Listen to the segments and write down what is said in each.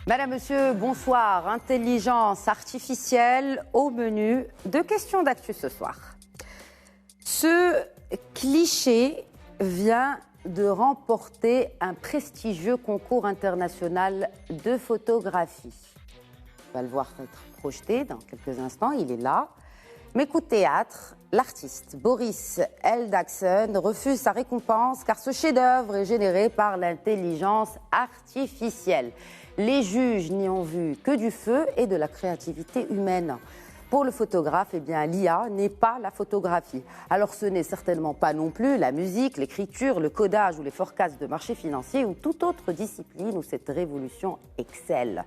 Madame, Monsieur, bonsoir. Intelligence artificielle au menu. 2 questions d'actu ce soir. Ce cliché vient de remporter un prestigieux concours international de photographie. On va le voir être projeté dans quelques instants, il est là. Mais coup de théâtre, l'artiste Boris Eldagsen refuse sa récompense car ce chef-d'œuvre est généré par l'intelligence artificielle. Les juges n'y ont vu que du feu et de la créativité humaine. Pour le photographe, eh bien, l'IA n'est pas la photographie. Alors ce n'est certainement pas non plus la musique, l'écriture, le codage ou les forecasts de marché financier ou toute autre discipline où cette révolution excelle.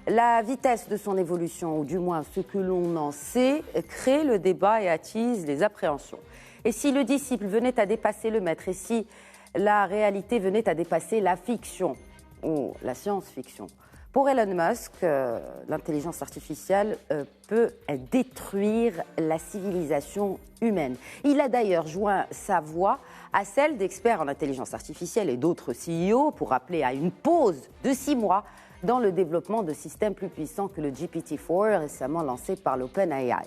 La vitesse de son évolution, ou du moins ce que l'on en sait, crée le débat et attise les appréhensions. Et si le disciple venait à dépasser le maître, et si la réalité venait à dépasser la fiction ou la science-fiction? Pour Elon Musk, l'intelligence artificielle peut détruire la civilisation humaine. Il a d'ailleurs joint sa voix à celle d'experts en intelligence artificielle et d'autres CEO pour appeler à une pause de 6 mois dans le développement de systèmes plus puissants que le GPT-4 récemment lancé par l'OpenAI.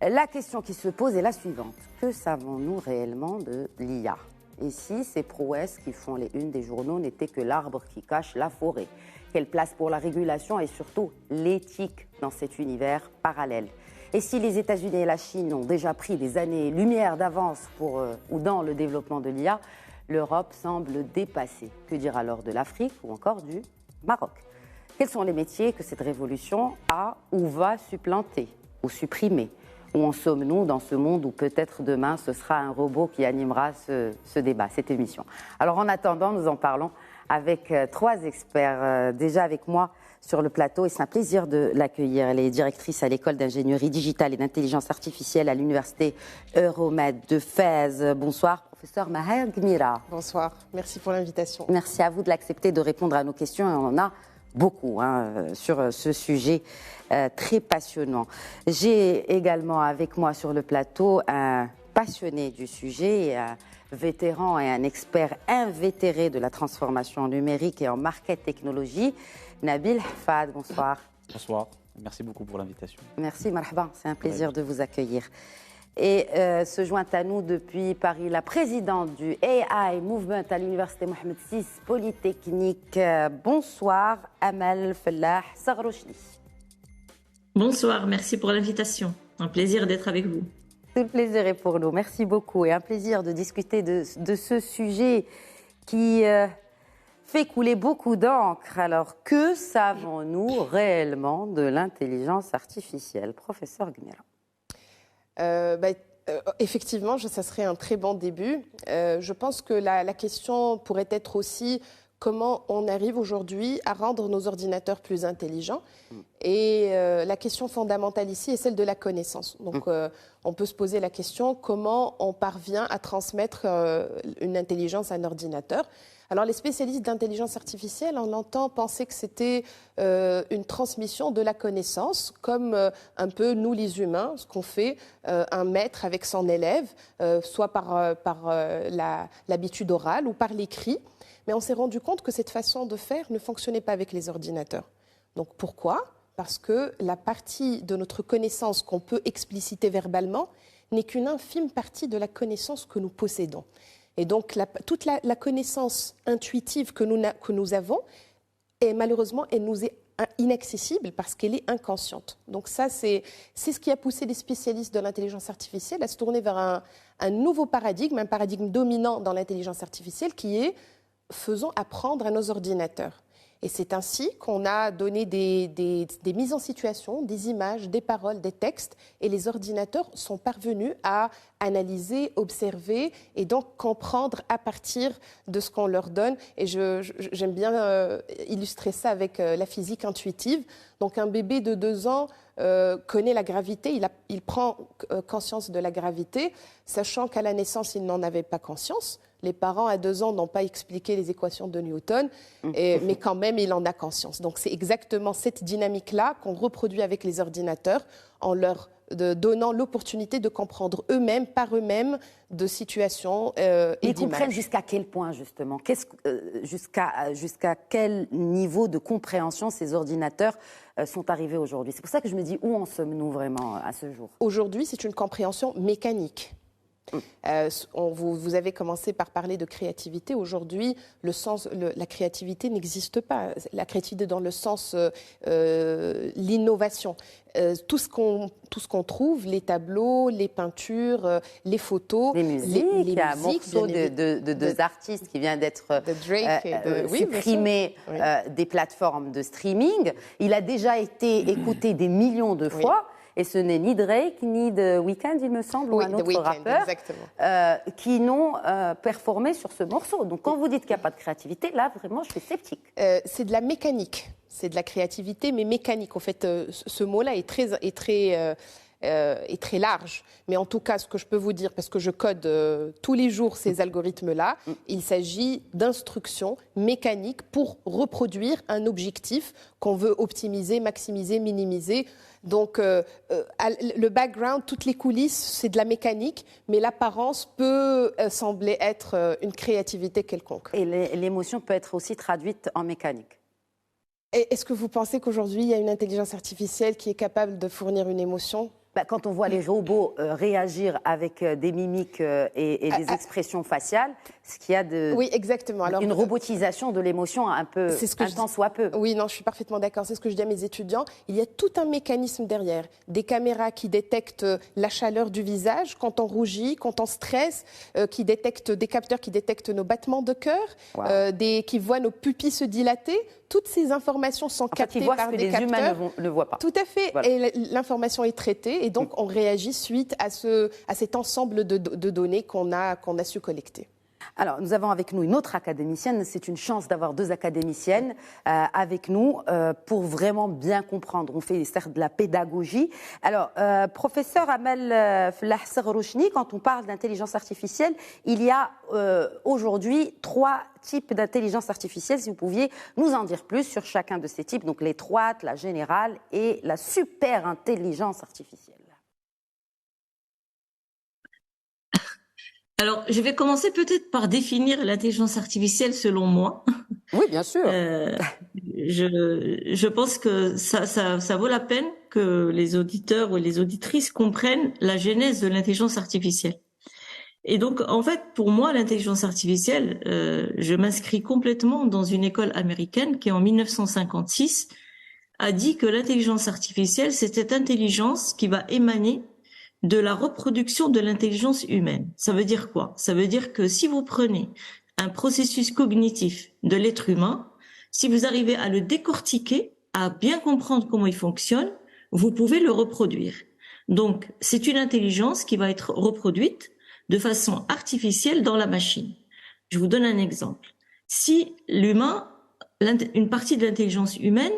La question qui se pose est la suivante. Que savons-nous réellement de l'IA? Et si ces prouesses qui font les unes des journaux n'étaient que l'arbre qui cache la forêt? Quelle place pour la régulation et surtout l'éthique dans cet univers parallèle? Et si les États-Unis et la Chine ont déjà pris des années-lumière d'avance ou dans le développement de l'IA, l'Europe semble dépassée. Que dire alors de l'Afrique ou encore du Maroc? Quels sont les métiers que cette révolution a ou va supplanter ou supprimer? Où en sommes-nous dans ce monde où peut-être demain ce sera un robot qui animera ce débat, cette émission? Alors en attendant, nous en parlons avec 3 experts déjà avec moi sur le plateau et c'est un plaisir de l'accueillir. Elle est directrice à l'école d'ingénierie digitale et d'intelligence artificielle à l'université Euromed de Fès. Bonsoir, professeur Maher Gmira. Bonsoir, merci pour l'invitation. Merci à vous de l'accepter, de répondre à nos questions et on en a beaucoup sur ce sujet très passionnant. J'ai également avec moi sur le plateau un passionné du sujet, un vétéran et un expert invétéré de la transformation numérique et en market technologie, Nabil Hafad. Bonsoir. Bonsoir, merci beaucoup pour l'invitation. Merci, marhaba, c'est un plaisir de vous accueillir. Et se joint à nous depuis Paris la présidente du AI Movement à l'université Mohamed VI Polytechnique. Bonsoir, Amal Fellah Saghrouchni. Bonsoir, merci pour l'invitation. Un plaisir d'être avec vous. Tout le plaisir est pour nous. Merci beaucoup et un plaisir de discuter de ce sujet qui fait couler beaucoup d'encre. Alors, que savons-nous réellement de l'intelligence artificielle, professeur Gmira? Effectivement, ça serait un très bon début. Je pense que la question pourrait être aussi comment on arrive aujourd'hui à rendre nos ordinateurs plus intelligents. Et la question fondamentale ici est celle de la connaissance. Donc, on peut se poser la question comment on parvient à transmettre une intelligence à un ordinateur. Alors, les spécialistes d'intelligence artificielle, on entend penser que c'était une transmission de la connaissance, comme un peu nous les humains, ce qu'on fait, un maître avec son élève, soit par l'habitude orale ou par l'écrit. Mais on s'est rendu compte que cette façon de faire ne fonctionnait pas avec les ordinateurs. Donc pourquoi? Parce que la partie de notre connaissance qu'on peut expliciter verbalement n'est qu'une infime partie de la connaissance que nous possédons. Et donc, toute la connaissance intuitive que nous avons, et malheureusement, elle nous est inaccessible parce qu'elle est inconsciente. Donc ça, c'est ce qui a poussé les spécialistes de l'intelligence artificielle à se tourner vers un nouveau paradigme, un paradigme dominant dans l'intelligence artificielle qui est « faisons apprendre à nos ordinateurs ». Et c'est ainsi qu'on a donné des mises en situation, des images, des paroles, des textes, et les ordinateurs sont parvenus à analyser, observer et donc comprendre à partir de ce qu'on leur donne. Et j'aime bien illustrer ça avec la physique intuitive. Donc un bébé de 2 ans connaît la gravité, il prend conscience de la gravité, sachant qu'à la naissance, il n'en avait pas conscience. Les parents à 2 ans n'ont pas expliqué les équations de Newton, mais quand même, il en a conscience. Donc c'est exactement cette dynamique-là qu'on reproduit avec les ordinateurs en leur donnant l'opportunité de comprendre eux-mêmes, par eux-mêmes, de situations et Ils d'images. comprennent jusqu'à quel point, justement? Jusqu'à quel niveau de compréhension ces ordinateurs sont arrivés aujourd'hui? C'est pour ça que je me dis, où en sommes-nous vraiment à ce jour? Aujourd'hui, c'est une compréhension mécanique. Vous avez commencé par parler de créativité. Aujourd'hui, la créativité n'existe pas. La créativité dans le sens l'innovation. Tout ce qu'on trouve, les tableaux, les peintures, les photos, les musiques. Il y a un morceau de deux artistes qui vient d'être supprimé des plateformes de streaming. Il a déjà été écouté des millions de fois. Oui. Et ce n'est ni Drake, ni The Weeknd, il me semble, ou un autre rappeur, qui n'ont performé sur ce morceau. Donc quand vous dites qu'il n'y a pas de créativité, là, vraiment, je suis sceptique. C'est de la mécanique. C'est de la créativité, mais mécanique. En fait, ce mot-là est très large. Mais en tout cas, ce que je peux vous dire, parce que je code tous les jours ces algorithmes-là, il s'agit d'instructions mécaniques pour reproduire un objectif qu'on veut optimiser, maximiser, minimiser. Donc, le background, toutes les coulisses, c'est de la mécanique, mais l'apparence peut sembler être une créativité quelconque. Et l'émotion peut être aussi traduite en mécanique. Est-ce que vous pensez qu'aujourd'hui, il y a une intelligence artificielle qui est capable de fournir une émotion ? Quand on voit les robots réagir avec des mimiques et des expressions faciales, ce qu'il y a de... Oui, exactement. Alors, une robotisation de l'émotion un peu, un tant soit peu. Oui, non, je suis parfaitement d'accord. C'est ce que je dis à mes étudiants. Il y a tout un mécanisme derrière. Des caméras qui détectent la chaleur du visage quand on rougit, quand on stresse, des capteurs qui détectent nos battements de cœur, qui voient nos pupilles se dilater. Toutes ces informations sont captées par des capteurs. Les humains ne voient pas. Tout à fait. Voilà. Et l'information est traitée et donc on réagit suite à cet ensemble de données qu'on a su collecter. Alors, nous avons avec nous une autre académicienne. C'est une chance d'avoir deux académiciennes avec nous pour vraiment bien comprendre. On fait certes de la pédagogie. Alors, professeur Amel Flah-Serrouchni, quand on parle d'intelligence artificielle, il y a aujourd'hui 3 types d'intelligence artificielle. Si vous pouviez nous en dire plus sur chacun de ces types, donc l'étroite, la générale et la super intelligence artificielle. Alors, je vais commencer peut-être par définir l'intelligence artificielle selon moi. Oui, bien sûr. Je pense que ça vaut la peine que les auditeurs ou les auditrices comprennent la genèse de l'intelligence artificielle. Et donc, en fait, pour moi, l'intelligence artificielle, je m'inscris complètement dans une école américaine qui, en 1956, a dit que l'intelligence artificielle, c'est cette intelligence qui va émaner de la reproduction de l'intelligence humaine. Ça veut dire quoi? Ça veut dire que si vous prenez un processus cognitif de l'être humain, si vous arrivez à le décortiquer, à bien comprendre comment il fonctionne, vous pouvez le reproduire. Donc, c'est une intelligence qui va être reproduite de façon artificielle dans la machine. Je vous donne un exemple. Si l'humain, une partie de l'intelligence humaine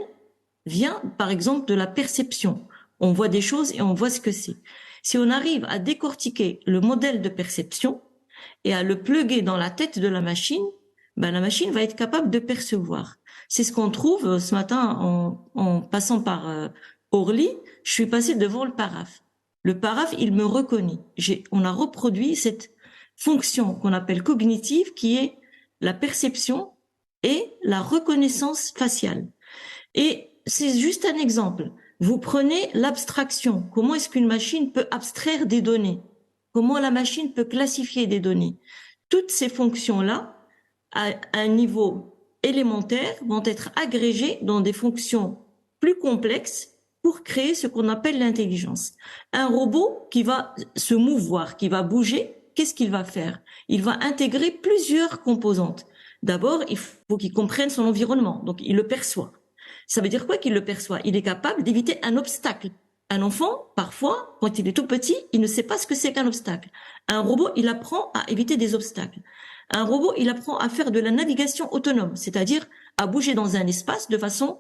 vient, par exemple, de la perception. On voit des choses et on voit ce que c'est. Si on arrive à décortiquer le modèle de perception et à le plugger dans la tête de la machine va être capable de percevoir. C'est ce qu'on trouve ce matin en passant par Orly. Je suis passée devant le paraphe. Le paraphe, il me reconnaît. On a reproduit cette fonction qu'on appelle cognitive, qui est la perception et la reconnaissance faciale. Et c'est juste un exemple. Vous prenez l'abstraction. Comment est-ce qu'une machine peut abstraire des données? Comment la machine peut classifier des données? Toutes ces fonctions-là, à un niveau élémentaire, vont être agrégées dans des fonctions plus complexes pour créer ce qu'on appelle l'intelligence. Un robot qui va se mouvoir, qui va bouger, qu'est-ce qu'il va faire? Il va intégrer plusieurs composantes. D'abord, il faut qu'il comprenne son environnement, donc il le perçoit. Ça veut dire quoi qu'il le perçoit? Il est capable d'éviter un obstacle. Un enfant, parfois, quand il est tout petit, il ne sait pas ce que c'est qu'un obstacle. Un robot, il apprend à éviter des obstacles. Un robot, il apprend à faire de la navigation autonome, c'est-à-dire à bouger dans un espace de façon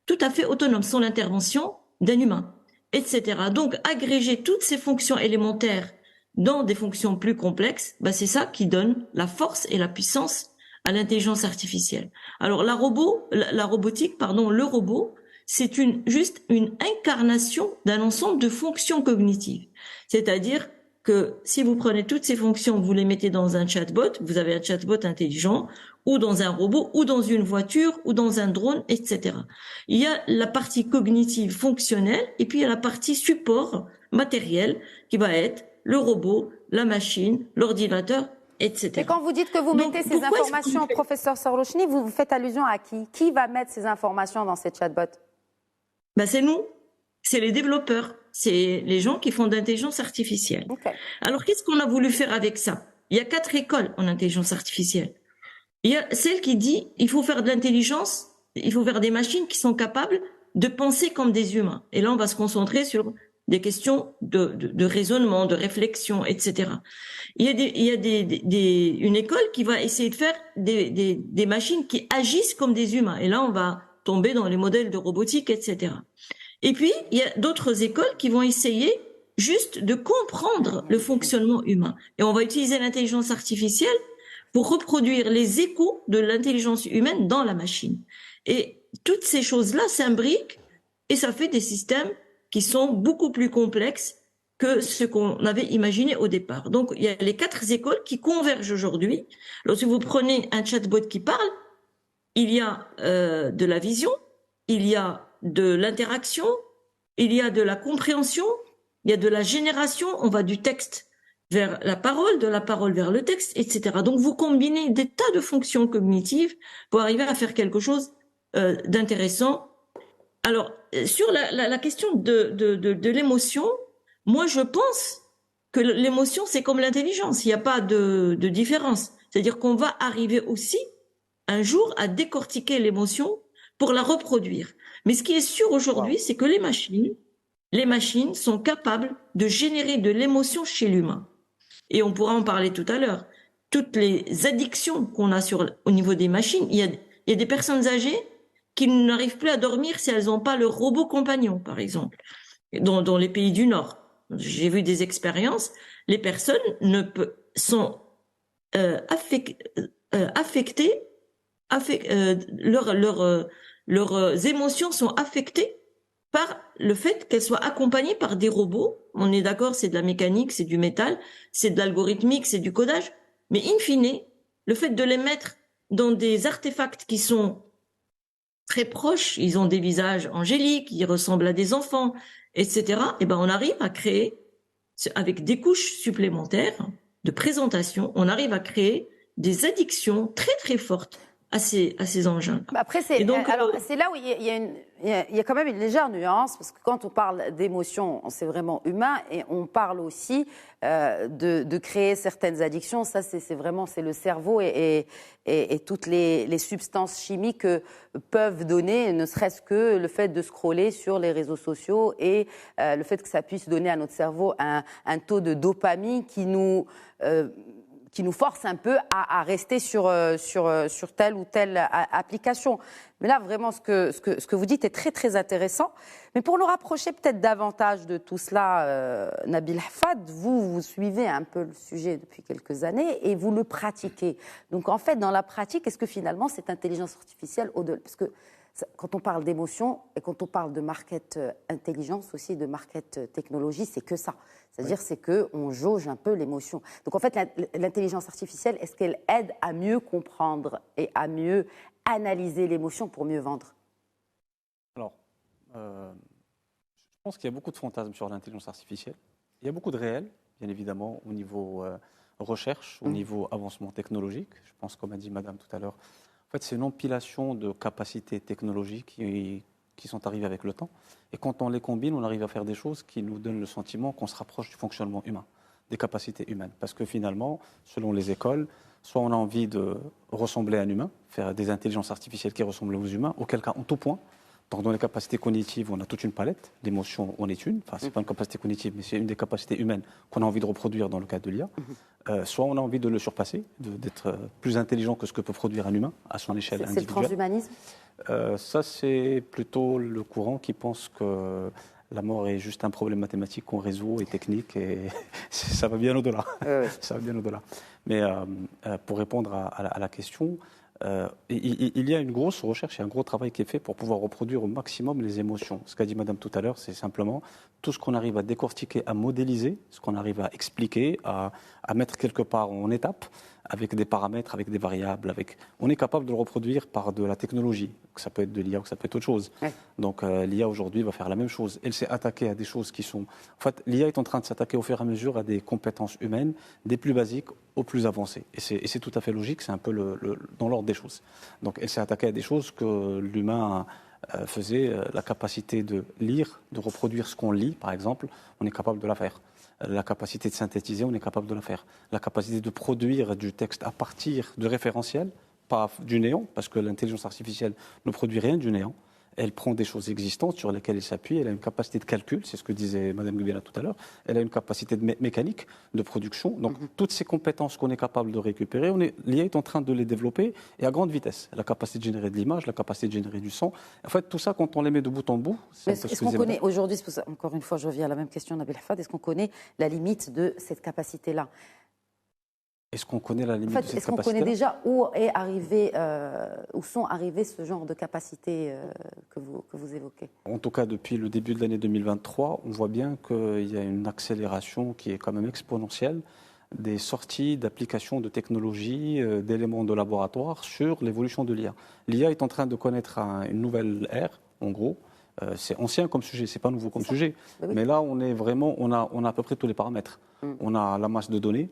tout à fait autonome, sans l'intervention d'un humain, etc. Donc, agréger toutes ces fonctions élémentaires dans des fonctions plus complexes, c'est ça qui donne la force et la puissance à l'intelligence artificielle. Alors le robot, c'est juste une incarnation d'un ensemble de fonctions cognitives. C'est-à-dire que si vous prenez toutes ces fonctions, vous les mettez dans un chatbot, vous avez un chatbot intelligent, ou dans un robot, ou dans une voiture, ou dans un drone, etc. Il y a la partie cognitive fonctionnelle, et puis il y a la partie support matériel, qui va être le robot, la machine, l'ordinateur, etc. Et quand vous dites que vous mettez ces informations, professeur Sorlochny, vous faites allusion à qui? Qui va mettre ces informations dans ces chatbots? Ben c'est nous, c'est les développeurs, c'est les gens qui font de l'intelligence artificielle. Okay. Alors, qu'est-ce qu'on a voulu faire avec ça? Il y a 4 écoles en intelligence artificielle. Il y a celle qui dit il faut faire de l'intelligence, il faut faire des machines qui sont capables de penser comme des humains. Et là, on va se concentrer sur des questions de raisonnement, de réflexion, etc. Il y a une école qui va essayer de faire des machines qui agissent comme des humains. Et là, on va tomber dans les modèles de robotique, etc. Et puis, il y a d'autres écoles qui vont essayer juste de comprendre le fonctionnement humain. Et on va utiliser l'intelligence artificielle pour reproduire les échos de l'intelligence humaine dans la machine. Et toutes ces choses-là s'imbriquent et ça fait des systèmes qui sont beaucoup plus complexes que ce qu'on avait imaginé au départ. Donc, il y a les 4 écoles qui convergent aujourd'hui. Alors, si vous prenez un chatbot qui parle, il y a de la vision, il y a de l'interaction, il y a de la compréhension, il y a de la génération, on va du texte vers la parole, de la parole vers le texte, etc. Donc, vous combinez des tas de fonctions cognitives pour arriver à faire quelque chose d'intéressant. Alors, sur la question de l'émotion, moi, je pense que l'émotion, c'est comme l'intelligence. Il n'y a pas de différence. C'est-à-dire qu'on va arriver aussi, un jour, à décortiquer l'émotion pour la reproduire. Mais ce qui est sûr aujourd'hui, c'est que les machines sont capables de générer de l'émotion chez l'humain. Et on pourra en parler tout à l'heure. Toutes les addictions qu'on a au niveau des machines, il y a des personnes âgées qui n'arrivent plus à dormir si elles n'ont pas le robot compagnon, par exemple, dans les pays du Nord. J'ai vu des expériences, les personnes sont affectées, leurs émotions sont affectées par le fait qu'elles soient accompagnées par des robots. On est d'accord, c'est de la mécanique, c'est du métal, c'est de l'algorithmique, c'est du codage. Mais in fine, le fait de les mettre dans des artefacts qui sont très proches, ils ont des visages angéliques, ils ressemblent à des enfants, etc. Et ben, on arrive à créer, avec des couches supplémentaires de présentation, on arrive à créer des addictions très très fortes à ces engins. Après, c'est là où il y a quand même une légère nuance, parce que quand on parle d'émotion, c'est vraiment humain, et on parle aussi de créer certaines addictions. Ça, c'est vraiment le cerveau et toutes les substances chimiques peuvent donner, ne serait-ce que le fait de scroller sur les réseaux sociaux et le fait que ça puisse donner à notre cerveau un taux de dopamine qui nous force un peu à rester sur telle ou telle application. Mais là, vraiment, ce que vous dites est très, très intéressant. Mais pour nous rapprocher peut-être davantage de tout cela, Nabil Hafad, vous suivez un peu le sujet depuis quelques années et vous le pratiquez. Donc, en fait, dans la pratique, est-ce que finalement, cette intelligence artificielle, au-delà, parce que quand on parle d'émotion et quand on parle de market intelligence aussi, de market technologie, c'est que ça. C'est-à-dire, c'est qu'on jauge un peu l'émotion. Donc, en fait, l'intelligence artificielle, est-ce qu'elle aide à mieux comprendre et à mieux analyser l'émotion pour mieux vendre? Alors, je pense qu'il y a beaucoup de fantasmes sur l'intelligence artificielle. Il y a beaucoup de réel, bien évidemment, au niveau recherche, au niveau avancement technologique. Je pense, comme a dit Madame tout à l'heure, en fait, c'est une empilation de capacités technologiques qui sont arrivées avec le temps. Et quand on les combine, on arrive à faire des choses qui nous donnent le sentiment qu'on se rapproche du fonctionnement humain, des capacités humaines. Parce que finalement, selon les écoles, soit on a envie de ressembler à un humain, faire des intelligences artificielles qui ressemblent aux humains, auquel cas, en tout point. Donc, dans les capacités cognitives, on a toute une palette. L'émotion en est une. Enfin, ce n'est pas une capacité cognitive, mais c'est une des capacités humaines qu'on a envie de reproduire dans le cadre de l'IA. Soit on a envie de le surpasser, d'être plus intelligent que ce que peut produire un humain à son échelle individuelle. C'est le transhumanisme? Ça, c'est plutôt le courant qui pense que la mort est juste un problème mathématique qu'on résout et technique, et ça va bien au-delà. Ça va bien au-delà. Mais pour répondre à la question, il y a une grosse recherche et un gros travail qui est fait pour pouvoir reproduire au maximum les émotions. Ce qu'a dit Madame tout à l'heure, c'est simplement tout ce qu'on arrive à décortiquer, à modéliser, ce qu'on arrive à expliquer, à mettre quelque part en étape, avec des paramètres, avec des variables. On est capable de le reproduire par de la technologie, que ça peut être de l'IA ou que ça peut être autre chose. Ouais. Donc l'IA aujourd'hui va faire la même chose. Elle s'est attaquée à des choses qui sont... En fait, l'IA est en train de s'attaquer au fur et à mesure à des compétences humaines, des plus basiques aux plus avancées. Et c'est tout à fait logique, c'est un peu dans l'ordre des choses. Donc elle s'est attaquée à des choses que l'humain faisait, la capacité de lire, de reproduire ce qu'on lit, par exemple, on est capable de la faire. La capacité de synthétiser, on est capable de la faire. La capacité de produire du texte à partir de référentiels, pas du néant, parce que l'intelligence artificielle ne produit rien du néant. Elle prend des choses existantes sur lesquelles elle s'appuie. Elle a une capacité de calcul, c'est ce que disait Mme Guebela tout à l'heure. Elle a une capacité de mécanique, de production. Donc, toutes ces compétences qu'on est capable de récupérer, l'IA est en train de les développer et à grande vitesse. La capacité de générer de l'image, la capacité de générer du son. En fait, tout ça, quand on les met de bout en bout, c'est un peu ce que est-ce qu'on connaît aujourd'hui, encore une fois, je reviens à la même question d'Nabil Hafad, est-ce qu'on connaît la limite de cette capacité-là ? Est-ce qu'on connaît la limite de cette capacité ? Est-ce qu'on connaît déjà où sont arrivées ce genre de capacités que vous évoquez ? En tout cas, depuis le début de l'année 2023, on voit bien qu'il y a une accélération qui est quand même exponentielle des sorties d'applications de technologies, d'éléments de laboratoire sur l'évolution de l'IA. L'IA est en train de connaître une nouvelle ère, en gros. C'est ancien comme sujet, c'est pas nouveau comme sujet. Oui. Mais là, on a à peu près tous les paramètres. On a la masse de données.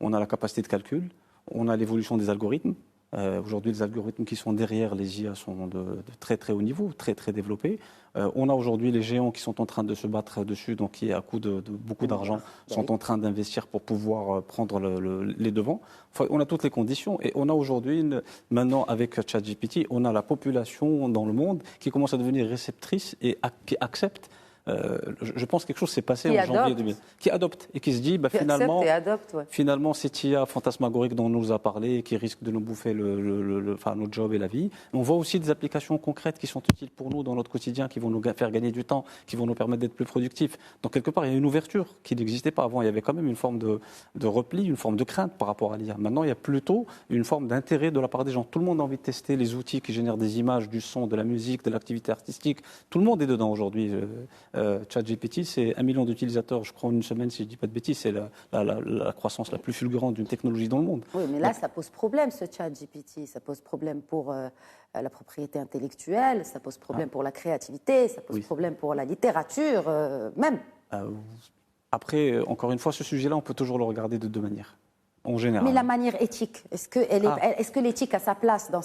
On a la capacité de calcul, on a l'évolution des algorithmes. Aujourd'hui, les algorithmes qui sont derrière les IA sont de très très haut niveau, très très développés. On a aujourd'hui les géants qui sont en train de se battre dessus, donc qui, à coût de beaucoup d'argent, sont en train d'investir pour pouvoir prendre les devants. Enfin, on a toutes les conditions et on a aujourd'hui, maintenant avec ChatGPT, on a la population dans le monde qui commence à devenir réceptrice et qui accepte. Je pense que quelque chose s'est passé en janvier 2000, qui adopte et qui se dit finalement cette IA fantasmagorique dont on nous a parlé, qui risque de nous bouffer notre job et la vie. On voit aussi des applications concrètes qui sont utiles pour nous dans notre quotidien, qui vont nous faire gagner du temps, qui vont nous permettre d'être plus productifs. Donc quelque part, il y a une ouverture qui n'existait pas avant. Il y avait quand même une forme de repli, une forme de crainte par rapport à l'IA. Maintenant, il y a plutôt une forme d'intérêt de la part des gens. Tout le monde a envie de tester les outils qui génèrent des images, du son, de la musique, de l'activité artistique. Tout le monde est dedans aujourd'hui. ChatGPT, c'est 1 million d'utilisateurs, je crois, en une semaine, si je ne dis pas de bêtises. C'est la croissance la plus fulgurante d'une technologie dans le monde. Oui, mais là, ça pose problème, ce ChatGPT. Ça pose problème pour la propriété intellectuelle, ça pose problème pour la créativité, ça pose problème pour la littérature, même. Après, encore une fois, ce sujet-là, on peut toujours le regarder de deux manières. En général. Mais la manière éthique, est-ce que l'éthique a sa place dans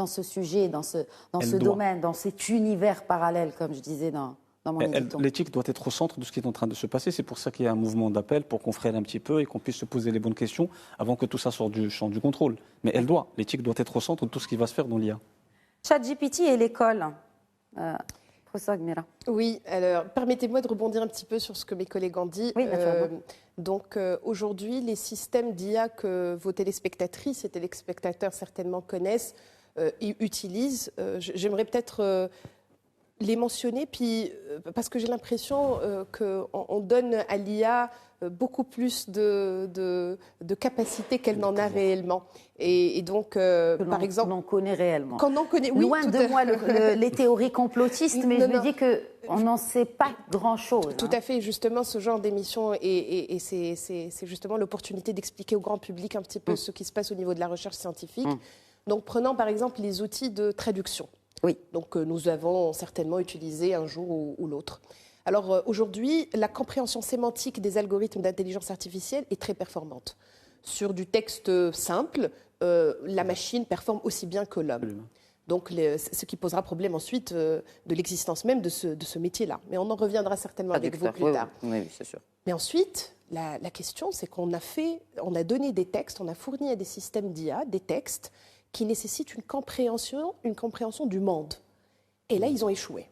ce sujet, dans ce domaine, dans cet univers parallèle, comme je disais dans mon édition ? L'éthique doit être au centre de ce qui est en train de se passer. C'est pour ça qu'il y a un mouvement d'appel pour qu'on freine un petit peu et qu'on puisse se poser les bonnes questions avant que tout ça sorte du champ du contrôle. Mais l'éthique doit être au centre de tout ce qui va se faire dans l'IA. ChatGPT et l'école. Professeur Guebela. Oui, alors permettez-moi de rebondir un petit peu sur ce que mes collègues ont dit. Oui, naturellement. Donc aujourd'hui, les systèmes d'IA que vos téléspectatrices et téléspectateurs certainement connaissent et utilisent, j'aimerais peut-être les mentionner, puis, parce que j'ai l'impression qu'on donne à l'IA beaucoup plus de capacité qu'elle n'en a réellement. Et donc, par exemple... Qu'on en connaît réellement. Qu'on en connaît, oui. Loin de moi les théories complotistes, mais je me dis qu'on n'en sait pas grand-chose. Tout à fait, justement, ce genre d'émission, et c'est justement l'opportunité d'expliquer au grand public un petit peu ce qui se passe au niveau de la recherche scientifique. Donc, prenons par exemple les outils de traduction. Oui. Donc, nous avons certainement utilisé un jour ou l'autre. Alors, aujourd'hui, la compréhension sémantique des algorithmes d'intelligence artificielle est très performante. Sur du texte simple, la machine performe aussi bien que l'homme. Donc, ce qui posera problème ensuite de l'existence même de ce métier-là. Mais on en reviendra certainement avec vous plus tard. Oui, c'est sûr. Mais ensuite, la question, c'est qu'on a donné des textes, on a fourni à des systèmes d'IA des textes qui nécessitent une compréhension du monde. Et là, ils ont échoué.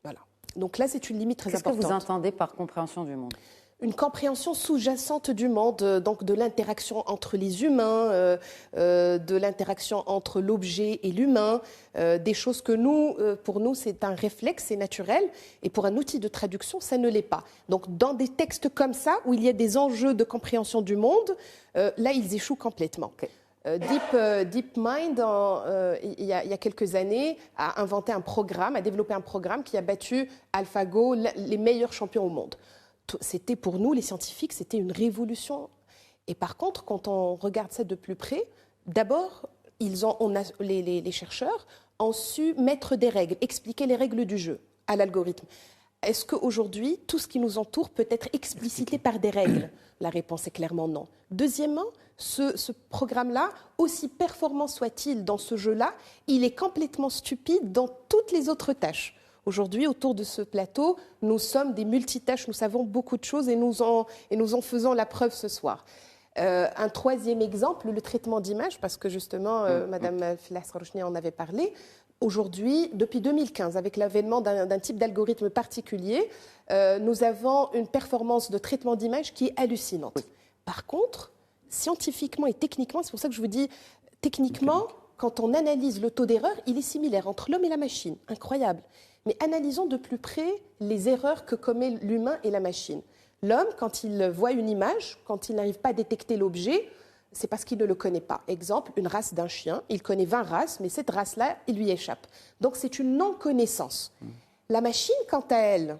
Voilà. Donc là, c'est une limite très importante. Qu'est-ce que vous entendez par compréhension du monde ? Une compréhension sous-jacente du monde, donc de l'interaction entre les humains, de l'interaction entre l'objet et l'humain, des choses que pour nous, c'est un réflexe, c'est naturel, et pour un outil de traduction, ça ne l'est pas. Donc, dans des textes comme ça, où il y a des enjeux de compréhension du monde, là, ils échouent complètement. Okay. DeepMind, il y a quelques années, a inventé un programme, a développé un programme qui a battu AlphaGo, les meilleurs champions au monde. C'était pour nous, les scientifiques, c'était une révolution. Et par contre, quand on regarde ça de plus près, d'abord, les chercheurs ont su mettre des règles, expliquer les règles du jeu à l'algorithme. Est-ce qu'aujourd'hui, tout ce qui nous entoure peut être explicité par des règles? La réponse est clairement non. Deuxièmement, ce programme-là, aussi performant soit-il dans ce jeu-là, il est complètement stupide dans toutes les autres tâches. Aujourd'hui, autour de ce plateau, nous sommes des multitâches, nous savons beaucoup de choses et nous en faisons la preuve ce soir. Un troisième exemple, le traitement d'image, parce que justement, Madame Filas-Rochny en avait parlé. Aujourd'hui, depuis 2015, avec l'avènement d'un type d'algorithme particulier, nous avons une performance de traitement d'image qui est hallucinante. Oui. Par contre, scientifiquement et techniquement, c'est pour ça que je vous dis, techniquement, quand on analyse le taux d'erreur, il est similaire entre l'homme et la machine. Incroyable. Mais analysons de plus près les erreurs que commet l'humain et la machine. L'homme, quand il voit une image, quand il n'arrive pas à détecter l'objet, c'est parce qu'il ne le connaît pas. Exemple, une race d'un chien, il connaît 20 races, mais cette race-là, il lui échappe. Donc c'est une non-connaissance. La machine, quant à elle,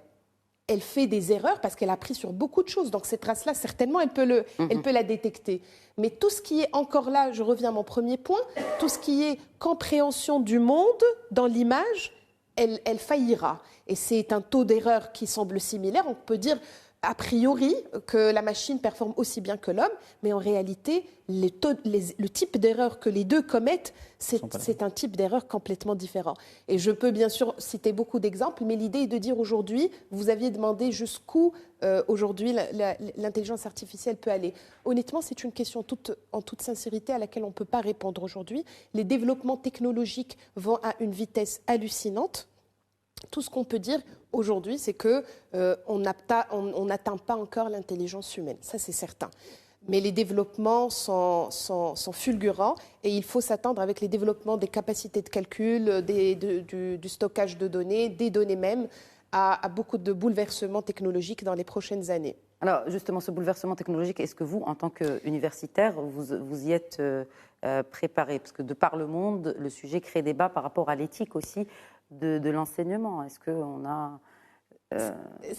elle fait des erreurs parce qu'elle a appris sur beaucoup de choses. Donc cette race-là, certainement, elle peut la détecter. Mais tout ce qui est encore là, je reviens à mon premier point, tout ce qui est compréhension du monde dans l'image, elle faillira. Et c'est un taux d'erreur qui semble similaire. On peut dire a priori que la machine performe aussi bien que l'homme, mais en réalité, le type d'erreur que les deux commettent, c'est un type d'erreur complètement différent. Et je peux bien sûr citer beaucoup d'exemples, mais l'idée est de dire aujourd'hui, vous aviez demandé jusqu'où aujourd'hui l'intelligence artificielle peut aller. Honnêtement, c'est une question en toute sincérité à laquelle on ne peut pas répondre aujourd'hui. Les développements technologiques vont à une vitesse hallucinante. Tout ce qu'on peut dire aujourd'hui, c'est qu'on n'atteint pas encore l'intelligence humaine. Ça, c'est certain. Mais les développements sont fulgurants et il faut s'attendre avec les développements des capacités de calcul, du stockage de données, des données même, à beaucoup de bouleversements technologiques dans les prochaines années. Alors, justement, ce bouleversement technologique, est-ce que vous, en tant qu'universitaire, vous y êtes préparé? Parce que de par le monde, le sujet crée débat par rapport à l'éthique aussi de l'enseignement. Est-ce qu'on a...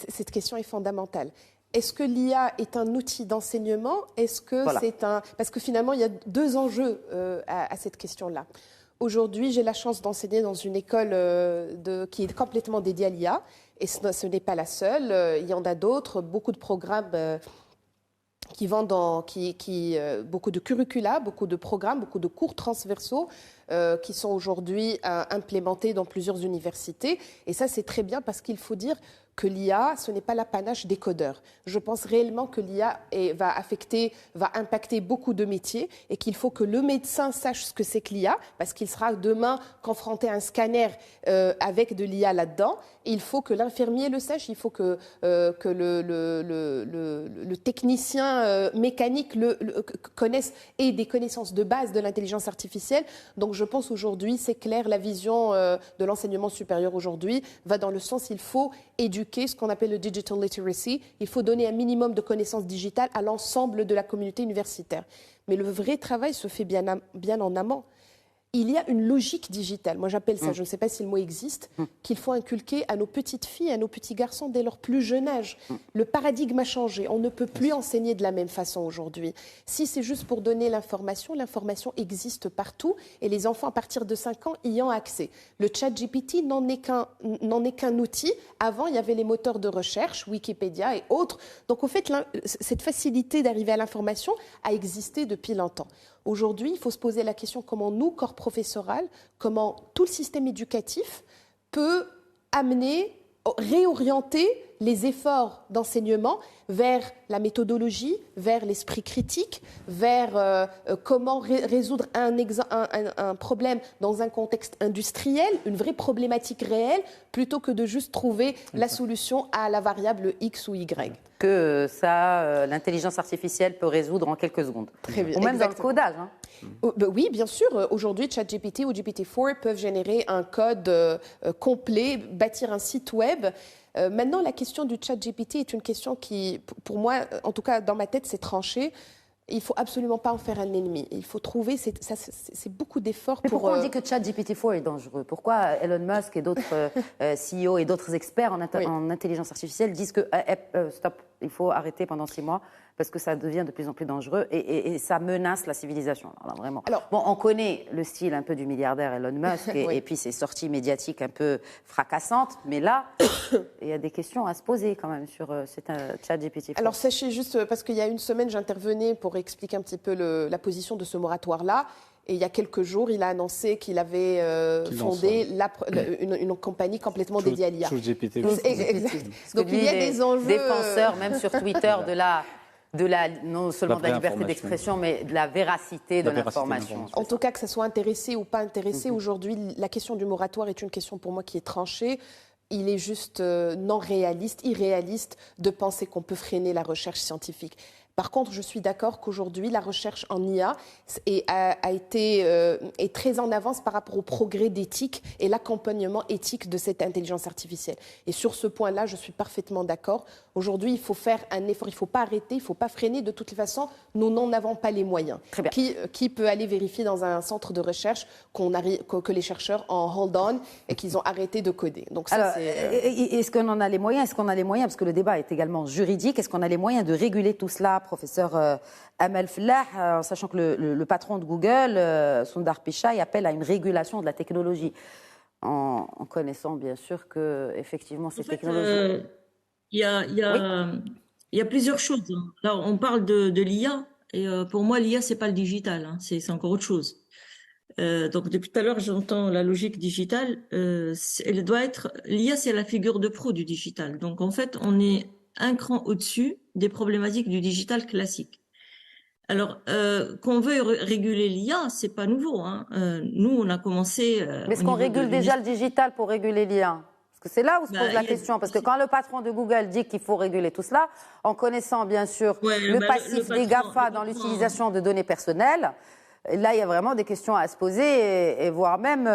Cette question est fondamentale. Est-ce que l'IA est un outil d'enseignement? Est-ce que c'est un... Parce que finalement, il y a deux enjeux à cette question-là. Aujourd'hui, j'ai la chance d'enseigner dans une école qui est complètement dédiée à l'IA. Et ce n'est pas la seule. Il y en a d'autres, beaucoup de programmes qui vont beaucoup de curricula, beaucoup de programmes, beaucoup de cours transversaux qui sont aujourd'hui implémentés dans plusieurs universités. Et ça, c'est très bien parce qu'il faut dire que l'IA, ce n'est pas l'apanage des codeurs. Je pense réellement que l'IA va impacter beaucoup de métiers et qu'il faut que le médecin sache ce que c'est que l'IA, parce qu'il sera demain confronté à un scanner avec de l'IA là-dedans. Et il faut que l'infirmier le sache, il faut que le technicien mécanique connaisse et des connaissances de base de l'intelligence artificielle. Donc je pense aujourd'hui, c'est clair, la vision de l'enseignement supérieur aujourd'hui va dans le sens il faut éduquer ce qu'on appelle le digital literacy. Il faut donner un minimum de connaissances digitales à l'ensemble de la communauté universitaire. Mais le vrai travail se fait bien en amont. Il y a une logique digitale, moi j'appelle ça, je ne sais pas si le mot existe, qu'il faut inculquer à nos petites filles, à nos petits garçons dès leur plus jeune âge. Le paradigme a changé, on ne peut plus enseigner de la même façon aujourd'hui. Si c'est juste pour donner l'information existe partout et les enfants à partir de 5 ans y ont accès. Le ChatGPT n'en est qu'un outil. Avant, il y avait les moteurs de recherche, Wikipédia et autres. Donc au fait, cette facilité d'arriver à l'information a existé depuis longtemps. Aujourd'hui, il faut se poser la question comment nous, corps professoral, comment tout le système éducatif peut réorienter les efforts d'enseignement vers la méthodologie, vers l'esprit critique, vers comment résoudre un problème dans un contexte industriel, une vraie problématique réelle, plutôt que de juste trouver la solution à la variable X ou Y. Que l'intelligence artificielle peut résoudre en quelques secondes. Très bien, ou même exactement. dans le codage. Oui, bien sûr. Aujourd'hui, ChatGPT ou GPT-4 peuvent générer un code complet, bâtir un site web. Maintenant, la question du ChatGPT est une question qui, pour moi, en tout cas dans ma tête, c'est tranché. il faut absolument pas en faire un ennemi. Il faut trouver, c'est beaucoup d'efforts Mais pour... pourquoi on dit que ChatGPT-4 est dangereux? Pourquoi Elon Musk et d'autres CEO et d'autres experts en intelligence artificielle disent que stop, il faut arrêter pendant 6 mois parce que ça devient de plus en plus dangereux et ça menace la civilisation. Alors, vraiment. Bon, on connaît le style un peu du milliardaire Elon Musk et puis ses sorties médiatiques un peu fracassantes, mais là, il y a des questions à se poser quand même sur ChatGPT-4. Alors sachez juste, parce qu'il y a une semaine, j'intervenais pour expliquer un petit peu la position de ce moratoire-là. Et il y a quelques jours, il a annoncé qu'il avait fondé une compagnie complètement dédiée à l'IA. ChatGPT. Donc il y a des enjeux... Défenseurs, même sur Twitter, non seulement de la liberté d'expression, mais de la véracité de l'information. En tout cas, que ça soit intéressé ou pas intéressé, aujourd'hui, la question du moratoire est une question pour moi qui est tranchée. Il est juste non réaliste, irréaliste de penser qu'on peut freiner la recherche scientifique. Par contre, je suis d'accord qu'aujourd'hui, la recherche en IA est très en avance par rapport au progrès d'éthique et l'accompagnement éthique de cette intelligence artificielle. Et sur ce point-là, je suis parfaitement d'accord. Aujourd'hui, il faut faire un effort, il ne faut pas arrêter, il ne faut pas freiner. De toutes les façons, nous n'en avons pas les moyens. Très bien. Qui peut aller vérifier dans un centre de recherche que les chercheurs en hold on et qu'ils ont arrêté de coder. Donc ça, alors, est-ce qu'on en a les moyens? Est-ce qu'on a les moyens? Parce que le débat est également juridique. Est-ce qu'on a les moyens de réguler tout cela, professeur Amel Fellah, en sachant que le patron de Google, Sundar Pichai, appelle à une régulation de la technologie, en connaissant bien sûr que effectivement ces technologies. Il y a plusieurs choses. Là, on parle de l'IA, et pour moi, l'IA, c'est pas le digital, hein, c'est encore autre chose. Donc depuis tout à l'heure, j'entends la logique digitale. Elle doit être l'IA, c'est la figure de proue du digital. Donc en fait, on est un cran au-dessus des problématiques du digital classique. Alors, qu'on veut réguler l'IA, c'est pas nouveau, hein. Nous, on a commencé. Mais est-ce qu'on régule déjà le digital pour réguler l'IA? Parce que c'est là où se pose la question. Parce que quand le patron de Google dit qu'il faut réguler tout cela, en connaissant bien sûr le passif des GAFA dans l'utilisation de données personnelles, là, il y a vraiment des questions à se poser, et voire même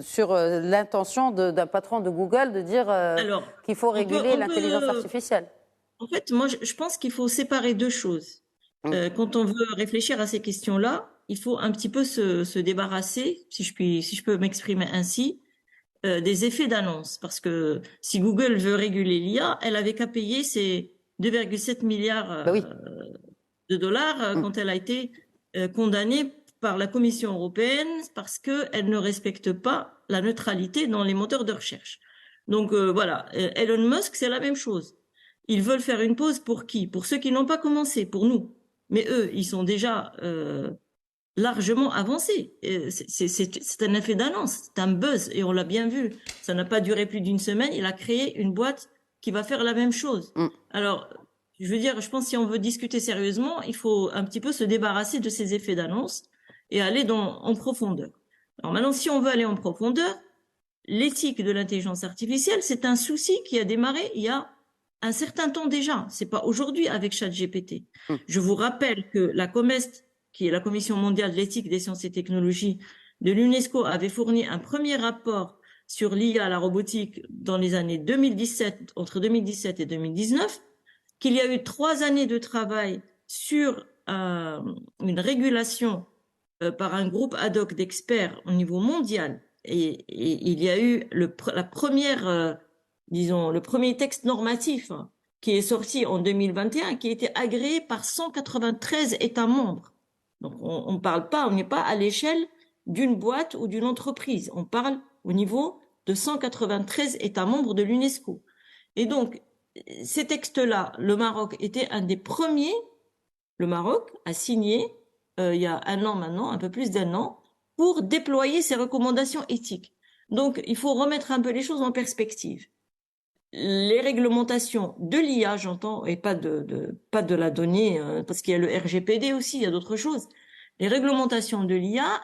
sur l'intention d'un patron de Google de dire qu'il faut réguler l'intelligence artificielle. En fait, moi, je pense qu'il faut séparer deux choses. Quand on veut réfléchir à ces questions-là, il faut un petit peu se débarrasser, si je peux m'exprimer ainsi, des effets d'annonce. Parce que si Google veut réguler l'IA, elle avait qu'à payer ses 2,7 milliards de dollars quand elle a été condamnée par la Commission européenne parce qu'elle ne respecte pas la neutralité dans les moteurs de recherche. Donc voilà, Elon Musk, c'est la même chose. Ils veulent faire une pause pour qui? Pour ceux qui n'ont pas commencé, pour nous. Mais eux, ils sont déjà largement avancés. C'est un effet d'annonce, c'est un buzz, et on l'a bien vu. Ça n'a pas duré plus d'une semaine. Il a créé une boîte qui va faire la même chose. Alors, je veux dire, je pense que si on veut discuter sérieusement, il faut un petit peu se débarrasser de ces effets d'annonce et aller en profondeur. Alors maintenant, si on veut aller en profondeur, l'éthique de l'intelligence artificielle, c'est un souci qui a démarré il y a un certain temps déjà. C'est pas aujourd'hui avec ChatGPT. Je vous rappelle que la COMEST, qui est la Commission mondiale de l'éthique des sciences et technologies de l'UNESCO, avait fourni un premier rapport sur l'IA, la robotique, dans les années 2017, entre 2017 et 2019, qu'il y a eu 3 années de travail sur une régulation par un groupe ad hoc d'experts au niveau mondial. Et il y a eu la première, disons, le premier texte normatif qui est sorti en 2021, qui a été agréé par 193 États membres. Donc on parle pas, on n'est pas à l'échelle d'une boîte ou d'une entreprise. On parle au niveau de 193 États membres de l'UNESCO. Et donc, ces textes-là, le Maroc était un des premiers. Le Maroc a signé, il y a un an maintenant, un peu plus d'1 an, pour déployer ces recommandations éthiques. Donc, il faut remettre un peu les choses en perspective. Les réglementations de l'IA, j'entends, et pas de la donnée, parce qu'il y a le RGPD aussi, il y a d'autres choses. Les réglementations de l'IA,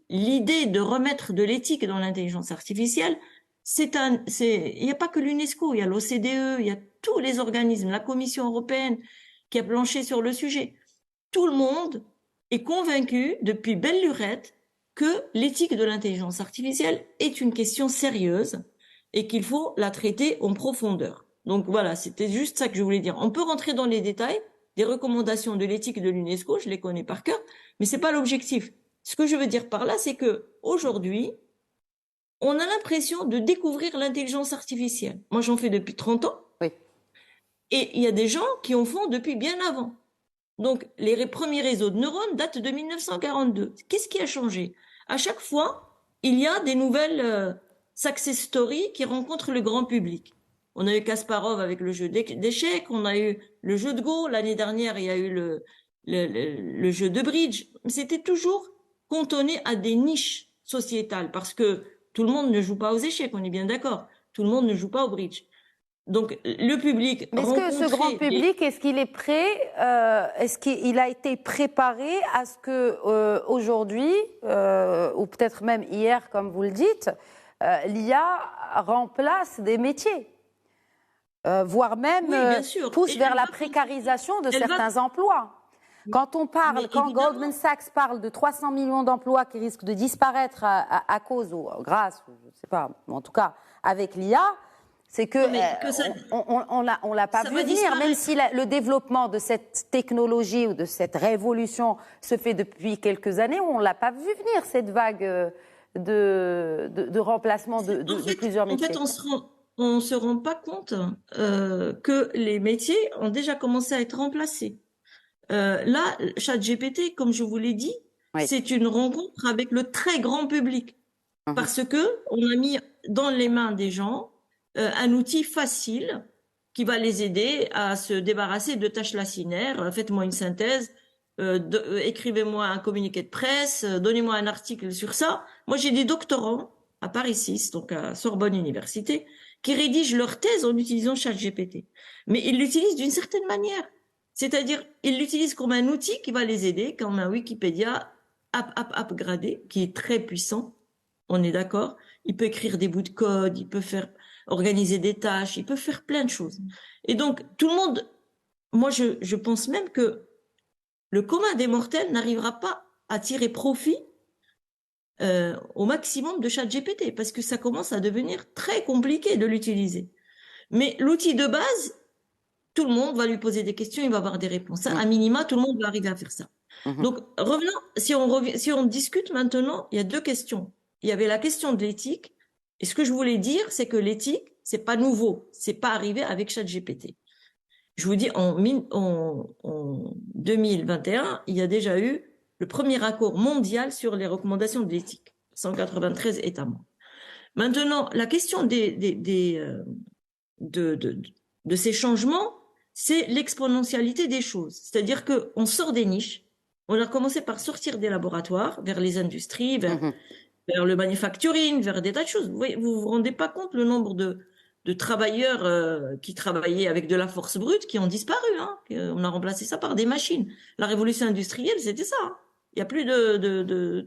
l'idée de remettre de l'éthique dans l'intelligence artificielle, il n'y a pas que l'UNESCO, il y a l'OCDE, il y a tous les organismes, la Commission européenne qui a planché sur le sujet. Tout le monde est convaincu depuis belle lurette que l'éthique de l'intelligence artificielle est une question sérieuse et qu'il faut la traiter en profondeur. Donc voilà, c'était juste ça que je voulais dire. On peut rentrer dans les détails, des recommandations de l'éthique de l'UNESCO, je les connais par cœur, mais c'est pas l'objectif. Ce que je veux dire par là, c'est que aujourd'hui, on a l'impression de découvrir l'intelligence artificielle. Moi, j'en fais depuis 30 ans. Oui. Et il y a des gens qui en font depuis bien avant. Donc, les premiers réseaux de neurones datent de 1942. Qu'est-ce qui a changé? À chaque fois, il y a des nouvelles success stories qui rencontrent le grand public. On a eu Kasparov avec le jeu d'échecs, on a eu le jeu de Go, l'année dernière, il y a eu le jeu de bridge. C'était toujours cantonné à des niches sociétales, parce que tout le monde ne joue pas aux échecs, on est bien d'accord. Tout le monde ne joue pas au bridge. Donc, le public. Mais est-ce que ce grand public, est-ce qu'il est prêt, est-ce qu'il a été préparé à ce que aujourd'hui, ou peut-être même hier, comme vous le dites, l'IA remplace des métiers, voire même pousse vers la précarisation de certains emplois? Quand on parle, quand Goldman Sachs parle de 300 millions d'emplois qui risquent de disparaître à cause ou grâce, je ne sais pas, en tout cas avec l'IA, c'est que on l'a pas vu venir, même si le développement de cette technologie ou de cette révolution se fait depuis quelques années, on l'a pas vu venir, cette vague de remplacement de plusieurs métiers. En fait, on se rend pas compte que les métiers ont déjà commencé à être remplacés. Là, ChatGPT, comme je vous l'ai dit, c'est une rencontre avec le très grand public, parce que on a mis dans les mains des gens un outil facile qui va les aider à se débarrasser de tâches lacunaires. Faites-moi une synthèse, écrivez-moi un communiqué de presse, donnez-moi un article sur ça. Moi, j'ai des doctorants à Paris 6, donc à Sorbonne Université, qui rédigent leur thèse en utilisant ChatGPT. Mais ils l'utilisent d'une certaine manière. C'est-à-dire, ils l'utilisent comme un outil qui va les aider, comme un Wikipédia upgradé, qui est très puissant. On est d'accord? Il peut écrire des bouts de code, il peut organiser des tâches, il peut faire plein de choses. Et donc, tout le monde, moi, je pense même que le commun des mortels n'arrivera pas à tirer profit au maximum de ChatGPT, parce que ça commence à devenir très compliqué de l'utiliser. Mais l'outil de base, tout le monde va lui poser des questions, il va avoir des réponses. À minima, tout le monde va arriver à faire ça. Donc, revenons, si on discute maintenant, il y a deux questions. Il y avait la question de l'éthique. Et ce que je voulais dire, c'est que l'éthique, c'est pas nouveau. C'est pas arrivé avec ChatGPT. Je vous dis, en 2021, il y a déjà eu le premier accord mondial sur les recommandations de l'éthique. 193 États membres. Maintenant, la question de ces changements, c'est l'exponentialité des choses. C'est-à-dire qu'on sort des niches. On a commencé par sortir des laboratoires vers les industries, vers le manufacturing, vers des tas de choses. Vous rendez pas compte le nombre de travailleurs qui travaillaient avec de la force brute qui ont disparu. On a remplacé ça par des machines. La révolution industrielle, c'était ça. Il y a plus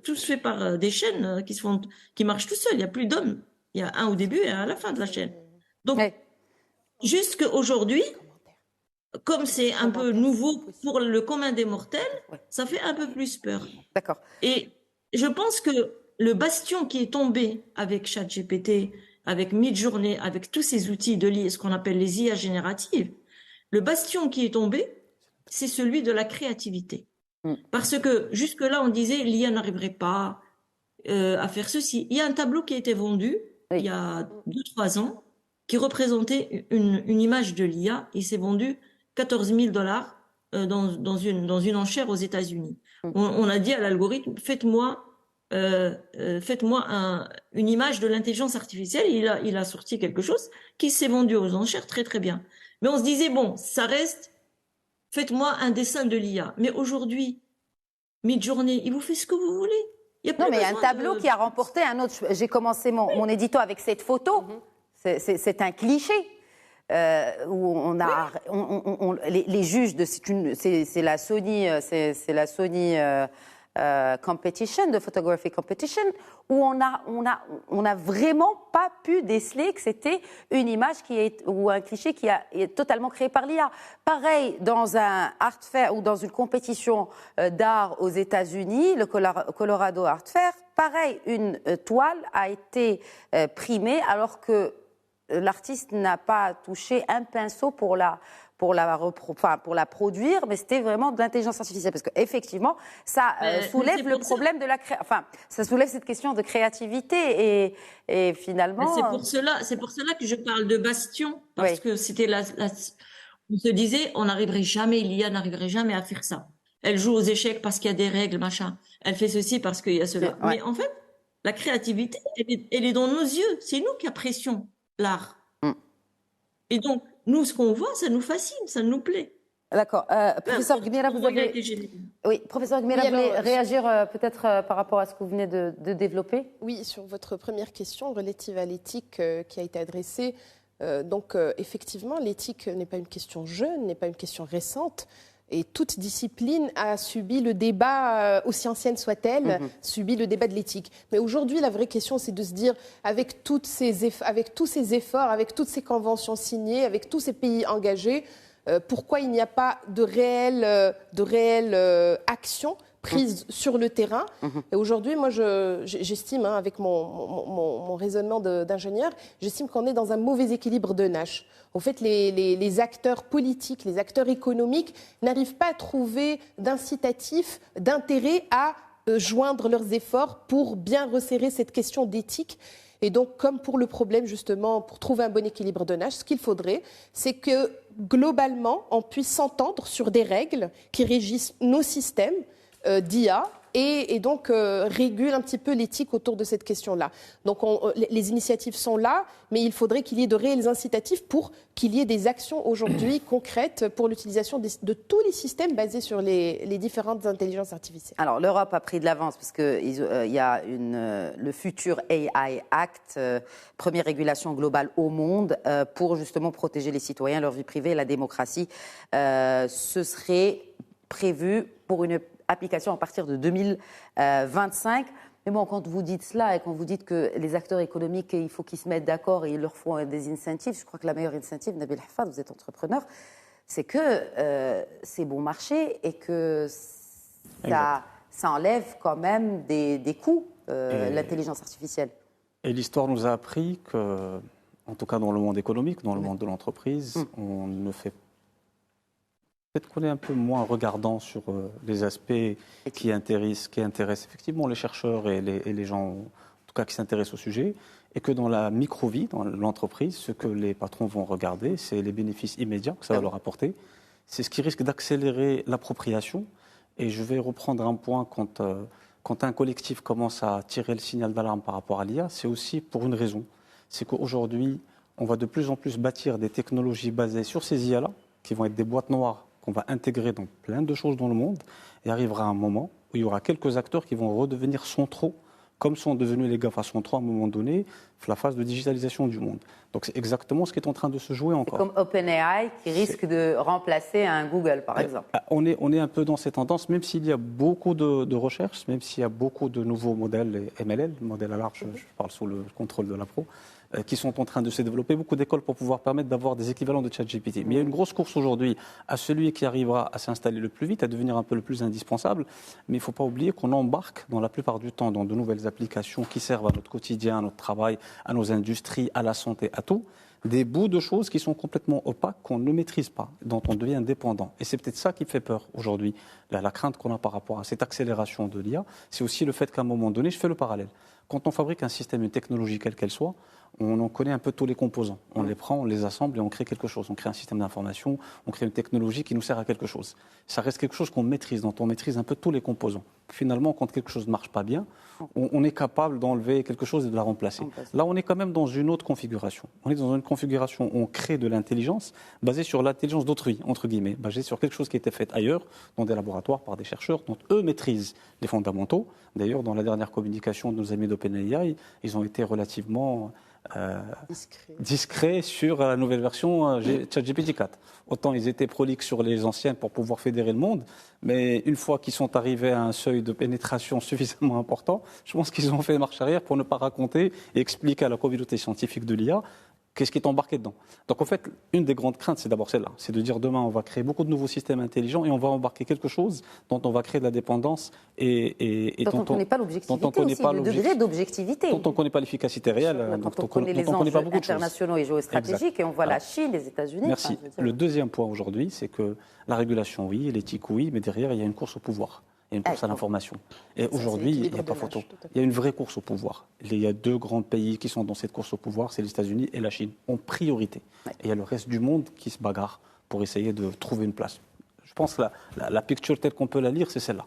tout se fait par des chaînes qui marchent tout seuls. Il y a plus d'hommes. Il y a un au début et un à la fin de la chaîne. Donc, jusqu'aujourd'hui, comme c'est un peu nouveau pour le commun des mortels, ça fait un peu plus peur. D'accord. Et je pense que le bastion qui est tombé avec ChatGPT, avec Midjourney, avec tous ces outils ce qu'on appelle les IA génératives, le bastion qui est tombé, c'est celui de la créativité. Parce que jusque-là, on disait l'IA n'arriverait pas à faire ceci. Il y a un tableau qui a été vendu il y a 2-3 ans qui représentait une image de l'IA. Il s'est vendu $14 000 dans une enchère aux États-Unis. On a dit à l'algorithme, faites-moi une image de l'intelligence artificielle. Il a sorti quelque chose qui s'est vendu aux enchères très très bien. Mais on se disait, bon, ça reste, faites-moi un dessin de l'IA. Mais aujourd'hui, Midjourney, il vous fait ce que vous voulez. Il y a un tableau qui a remporté un autre. J'ai commencé mon édito avec cette photo. C'est un cliché. Où on a les juges de c'est la Sony competition, de photography competition, où on a vraiment pas pu déceler que c'était une image ou un cliché qui est totalement créé par l'IA. Pareil dans un art fair ou dans une compétition d'art aux États-Unis, le Colorado Art Fair, pareil, une toile a été primée alors que l'artiste n'a pas touché un pinceau pour la pour la produire, mais c'était vraiment de l'intelligence artificielle. Parce qu'effectivement, ça soulève le problème de la ça soulève cette question de créativité et finalement... C'est pour cela que je parle de bastion, parce que c'était on se disait, l'IA n'arriverait jamais à faire ça. Elle joue aux échecs parce qu'il y a des règles, machin. Elle fait ceci parce qu'il y a cela. Mais en fait, la créativité, elle est dans nos yeux. C'est nous qui apprécions l'art. Et donc, nous, ce qu'on voit, ça nous fascine, ça nous plaît. D'accord. Professeur Gmira, vous voulez réagir peut-être par rapport à ce que vous venez de développer? Oui, sur votre première question relative à l'éthique qui a été adressée. Effectivement, l'éthique n'est pas une question jeune, n'est pas une question récente. Et toute discipline a subi le débat, aussi ancienne soit-elle, subi le débat de l'éthique. Mais aujourd'hui, la vraie question, c'est de se dire, avec tous ces efforts, avec toutes ces conventions signées, avec tous ces pays engagés, pourquoi il n'y a pas de réelle action prise sur le terrain. Et aujourd'hui, moi, j'estime, avec mon raisonnement d'ingénieur, j'estime qu'on est dans un mauvais équilibre de Nash. En fait, les acteurs politiques, les acteurs économiques n'arrivent pas à trouver d'incitatif, d'intérêt à joindre leurs efforts pour bien resserrer cette question d'éthique. Et donc, comme pour le problème, justement, pour trouver un bon équilibre de Nash, ce qu'il faudrait, c'est que, globalement, on puisse s'entendre sur des règles qui régissent nos systèmes d'IA et donc régule un petit peu l'éthique autour de cette question-là. Donc les initiatives sont là, mais il faudrait qu'il y ait de réels incitatifs pour qu'il y ait des actions aujourd'hui concrètes pour l'utilisation de tous les systèmes basés sur les différentes intelligences artificielles. Alors l'Europe a pris de l'avance parce qu'il y a le futur AI Act, première régulation globale au monde pour justement protéger les citoyens, leur vie privée et la démocratie. Ce serait prévu pour une application à partir de 2025. Mais bon, quand vous dites cela et quand vous dites que les acteurs économiques, il faut qu'ils se mettent d'accord et ils leur font des incentives, je crois que la meilleure incentive, Nabil Hafad, vous êtes entrepreneur, c'est que c'est bon marché et que ça enlève quand même des coûts, l'intelligence artificielle. Et l'histoire nous a appris que, en tout cas dans le monde économique, dans le monde de l'entreprise, on ne fait peut-être qu'on est un peu moins regardant sur les aspects qui intéressent effectivement les chercheurs et les gens, en tout cas qui s'intéressent au sujet, et que dans la micro-vie, dans l'entreprise, ce que les patrons vont regarder, c'est les bénéfices immédiats que ça va leur apporter. C'est ce qui risque d'accélérer l'appropriation. Et je vais reprendre un point quand un collectif commence à tirer le signal d'alarme par rapport à l'IA, c'est aussi pour une raison. C'est qu'aujourd'hui, on va de plus en plus bâtir des technologies basées sur ces IA-là, qui vont être des boîtes noires qu'on va intégrer dans plein de choses dans le monde, et arrivera un moment où il y aura quelques acteurs qui vont redevenir centraux, comme sont devenus les GAFA centraux à un moment donné, la phase de digitalisation du monde. Donc c'est exactement ce qui est en train de se jouer encore. Comme OpenAI qui risque de remplacer un Google, par exemple. On est un peu dans cette tendance, même s'il y a beaucoup de recherches, même s'il y a beaucoup de nouveaux modèles MLL, modèles à large, je parle sous le contrôle de la pro, qui sont en train de se développer, beaucoup d'écoles pour pouvoir permettre d'avoir des équivalents de ChatGPT. Mais il y a une grosse course aujourd'hui à celui qui arrivera à s'installer le plus vite, à devenir un peu le plus indispensable. Mais il ne faut pas oublier qu'on embarque dans la plupart du temps dans de nouvelles applications qui servent à notre quotidien, à notre travail, à nos industries, à la santé, à tout. Des bouts de choses qui sont complètement opaques, qu'on ne maîtrise pas, dont on devient dépendant. Et c'est peut-être ça qui fait peur aujourd'hui. La crainte qu'on a par rapport à cette accélération de l'IA, c'est aussi le fait qu'à un moment donné, je fais le parallèle. Quand on fabrique un système, une technologie quelle qu'elle soit, on en connaît un peu tous les composants. On les prend, on les assemble et on crée quelque chose. On crée un système d'information, on crée une technologie qui nous sert à quelque chose. Ça reste quelque chose qu'on maîtrise, dont on maîtrise un peu tous les composants. Finalement, quand quelque chose ne marche pas bien, on est capable d'enlever quelque chose et de la remplacer. Là, on est quand même dans une autre configuration. On est dans une configuration où on crée de l'intelligence basée sur l'intelligence d'autrui, entre guillemets, basée sur quelque chose qui a été fait ailleurs, dans des laboratoires, par des chercheurs, dont eux maîtrisent les fondamentaux. D'ailleurs, dans la dernière communication de nos amis d'OpenAI, ils ont été relativement discrets sur la nouvelle version ChatGPT 4. Autant ils étaient prolixes sur les anciennes pour pouvoir fédérer le monde, mais une fois qu'ils sont arrivés à un seuil de pénétration suffisamment important, je pense qu'ils ont fait marche arrière pour ne pas raconter et expliquer à la communauté scientifique de l'IA Qu'est-ce qui est embarqué dedans? Donc en fait, une des grandes craintes, c'est d'abord celle-là. C'est de dire demain, on va créer beaucoup de nouveaux systèmes intelligents et on va embarquer quelque chose dont on va créer de la dépendance et dont on ne connaît pas l'objectivité aussi, le degré d'objectivité. Dont on ne connaît pas l'efficacité réelle. Dont on connaît les enjeux internationaux et géostratégiques, et on voit la Chine, les États-Unis. Merci. Le deuxième point aujourd'hui, c'est que la régulation, oui, l'éthique, oui, mais derrière, il y a une course au pouvoir. Il y a une course à l'information. Et aujourd'hui, il n'y a pas photo. Il y a une vraie course au pouvoir. Il y a deux grands pays qui sont dans cette course au pouvoir, c'est les États-Unis et la Chine, en priorité. Et il y a le reste du monde qui se bagarre pour essayer de trouver une place. Je pense que la picture telle qu'on peut la lire, c'est celle-là.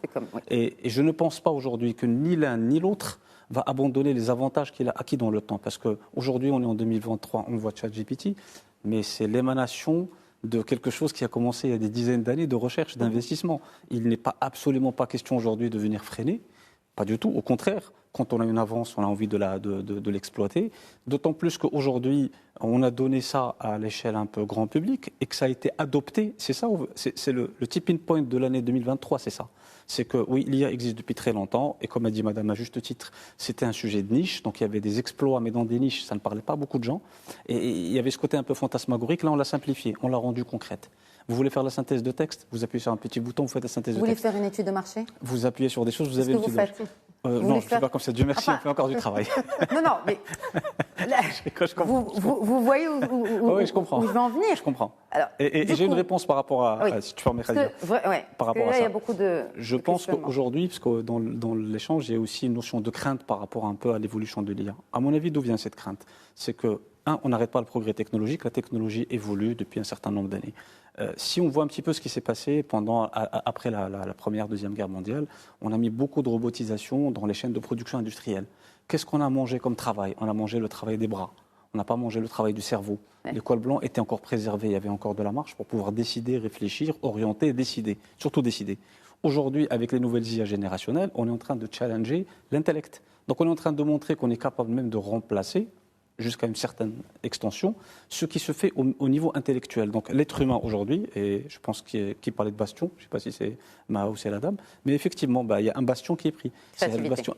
Et je ne pense pas aujourd'hui que ni l'un ni l'autre va abandonner les avantages qu'il a acquis dans le temps. Parce qu'aujourd'hui, on est en 2023, on voit ChatGPT, mais c'est l'émanation de quelque chose qui a commencé il y a des dizaines d'années de recherche, d'investissement. Il n'est absolument pas question aujourd'hui de venir freiner, pas du tout. Au contraire, quand on a une avance, on a envie de l'exploiter. D'autant plus qu'aujourd'hui, on a donné ça à l'échelle un peu grand public et que ça a été adopté. C'est ça, c'est le tipping point de l'année 2023, c'est ça. C'est que oui, l'IA existe depuis très longtemps et comme a dit Madame à juste titre, c'était un sujet de niche. Donc il y avait des exploits, mais dans des niches, ça ne parlait pas à beaucoup de gens. Et il y avait ce côté un peu fantasmagorique. Là, on l'a simplifié, on l'a rendu concrète. Vous voulez faire la synthèse de texte? Vous appuyez sur un petit bouton, vous faites la synthèse de texte. Vous voulez faire une étude de marché? Vous appuyez sur des choses, vous avez une étude de marché. Non, je ne suis pas comme ça. Dieu merci, on fait encore du travail. Non, mais là, vous voyez où oui, je comprends. Où je veux en venir. Je comprends. Alors, et j'ai une réponse par rapport à, si tu permets, Khadia, par rapport à ça. Il y a beaucoup de je pense qu'aujourd'hui, parce que dans l'échange, il y a aussi une notion de crainte par rapport un peu à l'évolution de l'IA. À mon avis, d'où vient cette crainte? C'est que, on n'arrête pas le progrès technologique. La technologie évolue depuis un certain nombre d'années. Si on voit un petit peu ce qui s'est passé après la Première, Deuxième Guerre mondiale, on a mis beaucoup de robotisation dans les chaînes de production industrielle. Qu'est-ce qu'on a mangé comme travail? On a mangé le travail des bras. On n'a pas mangé le travail du cerveau. Ouais. Les cols blancs étaient encore préservés. Il y avait encore de la marge pour pouvoir décider, réfléchir, orienter et décider. Surtout décider. Aujourd'hui, avec les nouvelles IA générationnelles, on est en train de challenger l'intellect. Donc on est en train de montrer qu'on est capable même de remplacer, jusqu'à une certaine extension, ce qui se fait au niveau intellectuel. Donc l'être humain aujourd'hui, et je pense qu'il parlait de bastion, je ne sais pas si c'est Maha ou c'est la dame, mais effectivement, il y a un bastion qui est pris. C'est le bastion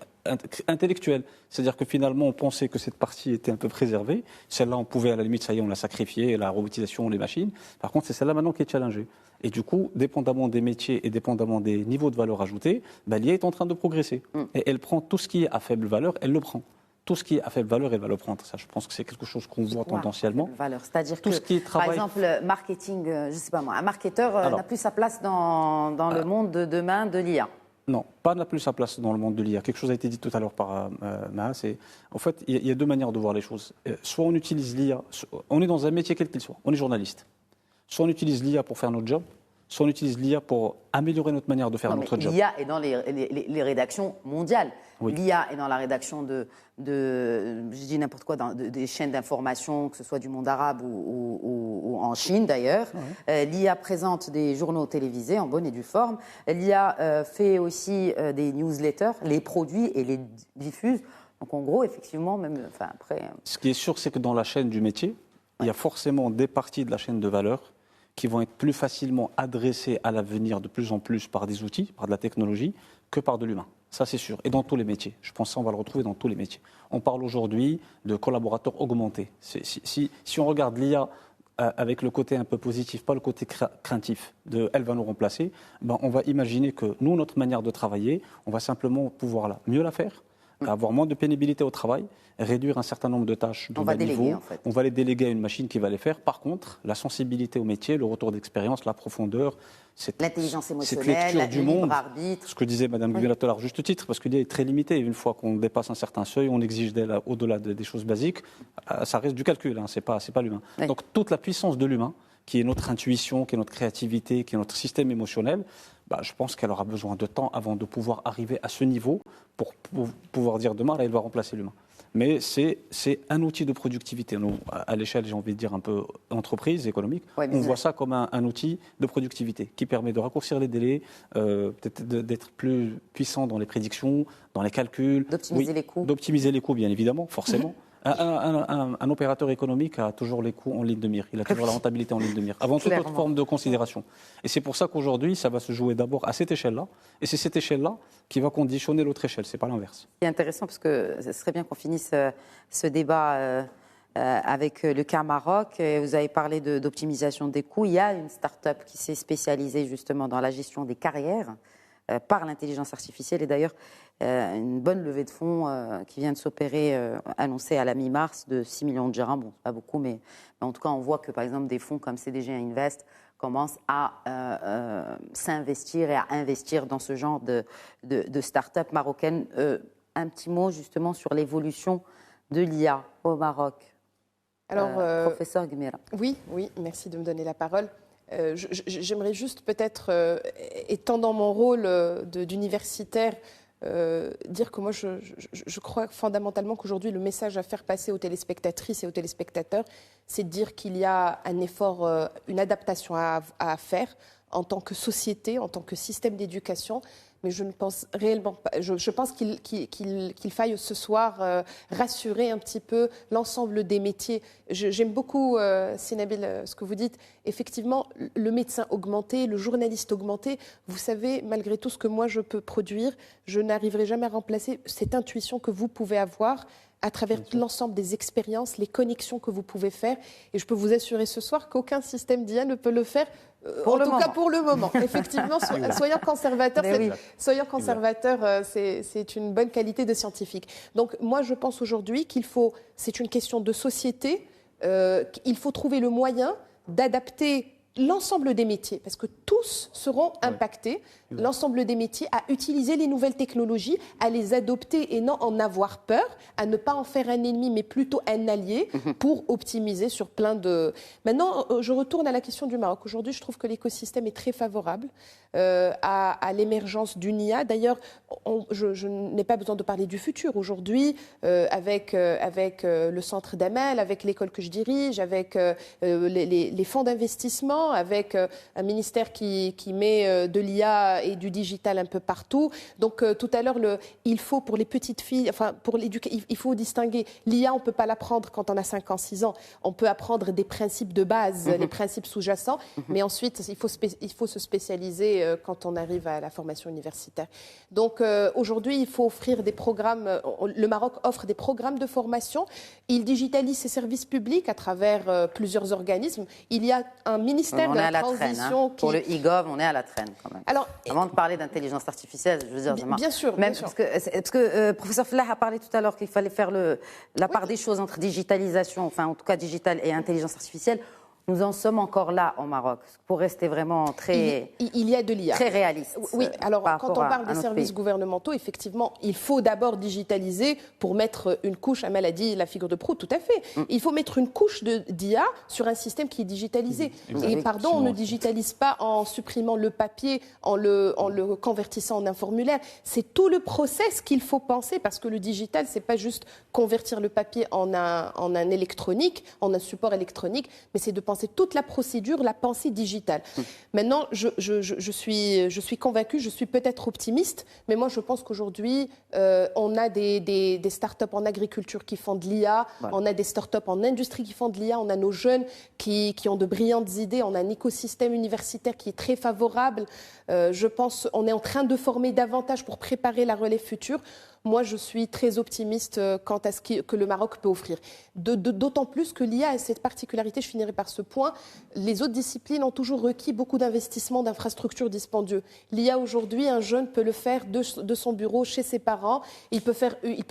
intellectuel. C'est-à-dire que finalement, on pensait que cette partie était un peu préservée. Celle-là, on pouvait, à la limite, ça y est, on l'a sacrifiée, la robotisation, les machines. Par contre, c'est celle-là maintenant qui est challengée. Et du coup, dépendamment des métiers et dépendamment des niveaux de valeur ajoutée, l'IA est en train de progresser. Et elle prend tout ce qui est à faible valeur, elle le prend. Tout ce qui est à faible valeur, elle va le prendre. Ça, je pense que c'est quelque chose qu'on voit tendanciellement. C'est-à-dire tout que, ce qui est travail... par exemple, marketing, je ne sais pas moi, un marketeur n'a plus sa place dans le monde de demain de l'IA. Non, pas n'a plus sa place dans le monde de l'IA. Quelque chose a été dit tout à l'heure par Maha. En fait, il y a deux manières de voir les choses. Soit on utilise l'IA, on est dans un métier quel qu'il soit, on est journaliste. Soit on utilise l'IA pour faire notre job, soit on utilise l'IA pour améliorer notre manière de faire notre job. L'IA est dans les rédactions mondiales. Oui. L'IA est dans la rédaction je dis n'importe quoi, des chaînes d'information, que ce soit du monde arabe ou en Chine d'ailleurs. Oui. L'IA présente des journaux télévisés en bonne et due forme. L'IA fait aussi des newsletters, les produit et les diffuse. Donc en gros, effectivement, même après... Ce qui est sûr, c'est que dans la chaîne du métier, il y a forcément des parties de la chaîne de valeur qui vont être plus facilement adressées à l'avenir de plus en plus par des outils, par de la technologie, que par de l'humain. Ça, c'est sûr. Et dans tous les métiers. Je pense qu'on va le retrouver dans tous les métiers. On parle aujourd'hui de collaborateurs augmentés. Si on regarde l'IA avec le côté un peu positif, pas le côté craintif de « elle va nous remplacer », on va imaginer que nous, notre manière de travailler, on va simplement pouvoir mieux la faire, avoir moins de pénibilité au travail, réduire un certain nombre de tâches de bas niveau. On va les déléguer à une machine qui va les faire. Par contre, la sensibilité au métier, le retour d'expérience, la profondeur, l'intelligence émotionnelle, cette lecture du monde, arbitre. Ce que disait Mme Gulator, juste titre, parce que l'IA est très limitée. Une fois qu'on dépasse un certain seuil, on exige d'elle au-delà des choses basiques. Ça reste du calcul, c'est pas l'humain. Oui. Donc toute la puissance de l'humain, qui est notre intuition, qui est notre créativité, qui est notre système émotionnel, je pense qu'elle aura besoin de temps avant de pouvoir arriver à ce niveau pour pouvoir dire demain, là, elle va remplacer l'humain. Mais c'est un outil de productivité. Nous, à l'échelle, j'ai envie de dire un peu entreprise, économique, on voit ça comme un outil de productivité qui permet de raccourcir les délais, peut-être d'être plus puissant dans les prédictions, dans les calculs. D'optimiser les coûts. D'optimiser les coûts, bien évidemment, forcément. Un opérateur économique a toujours les coûts en ligne de mire. Il a toujours la rentabilité en ligne de mire, avant toute autre forme de considération. Et c'est pour ça qu'aujourd'hui, ça va se jouer d'abord à cette échelle-là. Et c'est cette échelle-là qui va conditionner l'autre échelle. Ce n'est pas l'inverse. C'est intéressant parce que ce serait bien qu'on finisse ce débat avec le cas Maroc. Vous avez parlé d'optimisation des coûts. Il y a une start-up qui s'est spécialisée justement dans la gestion des carrières par l'intelligence artificielle. Et d'ailleurs, une bonne levée de fonds qui vient de s'opérer, annoncée à la mi-mars, de 6 millions de dirhams. Bon, pas beaucoup, mais en tout cas, on voit que par exemple des fonds comme CDG Invest commencent à s'investir et à investir dans ce genre de start-up marocaine. Un petit mot justement sur l'évolution de l'IA au Maroc. Alors, professeur Guimera. Oui, merci de me donner la parole. J'aimerais juste peut-être, étant dans mon rôle d'universitaire, dire que moi, je crois fondamentalement qu'aujourd'hui, le message à faire passer aux téléspectatrices et aux téléspectateurs, c'est de dire qu'il y a un effort, une adaptation à faire en tant que société, en tant que système d'éducation. Mais je ne pense réellement pas. Je pense qu'il faille ce soir rassurer un petit peu l'ensemble des métiers. J'aime beaucoup, Sinabil, ce que vous dites. Effectivement, le médecin augmenté, le journaliste augmenté, vous savez, malgré tout ce que moi je peux produire, je n'arriverai jamais à remplacer cette intuition que vous pouvez avoir à travers l'ensemble des expériences, les connexions que vous pouvez faire. Et je peux vous assurer ce soir qu'aucun système d'IA ne peut le faire, en tout cas pour le moment. Effectivement, soyons conservateurs. Soyons conservateurs, c'est une bonne qualité de scientifique. Donc moi, je pense aujourd'hui c'est une question de société, il faut trouver le moyen d'adapter l'ensemble des métiers, parce que tous seront impactés, l'ensemble des métiers, à utiliser les nouvelles technologies, à les adopter et non en avoir peur, à ne pas en faire un ennemi, mais plutôt un allié pour optimiser sur plein de... Maintenant, je retourne à la question du Maroc. Aujourd'hui, je trouve que l'écosystème est très favorable à l'émergence d'une IA. D'ailleurs, je n'ai pas besoin de parler du futur. Aujourd'hui, avec le centre d'Amel, avec l'école que je dirige, avec les fonds d'investissement, avec un ministère qui met de l'IA et du digital un peu partout. Donc tout à l'heure, il faut pour les petites filles, enfin pour l'éducation, il faut distinguer. L'IA, on ne peut pas l'apprendre quand on a 5 ans, 6 ans. On peut apprendre des principes de base, les principes sous-jacents, mais ensuite, il faut se spécialiser quand on arrive à la formation universitaire. Donc aujourd'hui, il faut offrir des programmes. Le Maroc offre des programmes de formation. Il digitalise ses services publics à travers plusieurs organismes. Il y a un ministère on de est à la transition traîne, Pour le e-gov, on est à la traîne quand même. Alors, avant de parler d'intelligence artificielle, je veux dire, bien sûr. Parce que professeur Fellah a parlé tout à l'heure qu'il fallait faire la part des choses entre digitalisation, enfin en tout cas digital et intelligence artificielle. Nous en sommes encore là au Maroc, pour rester vraiment très, il y a de l'IA. Très réaliste. Oui, alors quand on parle des services gouvernementaux, effectivement, il faut d'abord digitaliser pour mettre une couche, Amel a dit la figure de proue, tout à fait. Il faut mettre une couche d'IA sur un système qui est digitalisé. Et pardon, on ne digitalise pas en supprimant le papier, en le convertissant en un formulaire. C'est tout le process qu'il faut penser, parce que le digital, c'est pas juste convertir le papier en un électronique, en un support électronique, mais c'est de penser toute la procédure, la pensée digitale. Maintenant, je suis convaincue, je suis peut-être optimiste, mais moi je pense qu'aujourd'hui, on a des start-up en agriculture qui font de l'IA, on a des start-up en industrie qui font de l'IA, on a nos jeunes qui ont de brillantes idées, on a un écosystème universitaire qui est très favorable. Je pense qu'on est en train de former davantage pour préparer la relève future. Moi, je suis très optimiste quant à ce que le Maroc peut offrir. D'autant plus que l'IA a cette particularité, je finirai par ce point, les autres disciplines ont toujours requis beaucoup d'investissements, d'infrastructures dispendieux. L'IA aujourd'hui, un jeune peut le faire de son bureau, chez ses parents. Il peut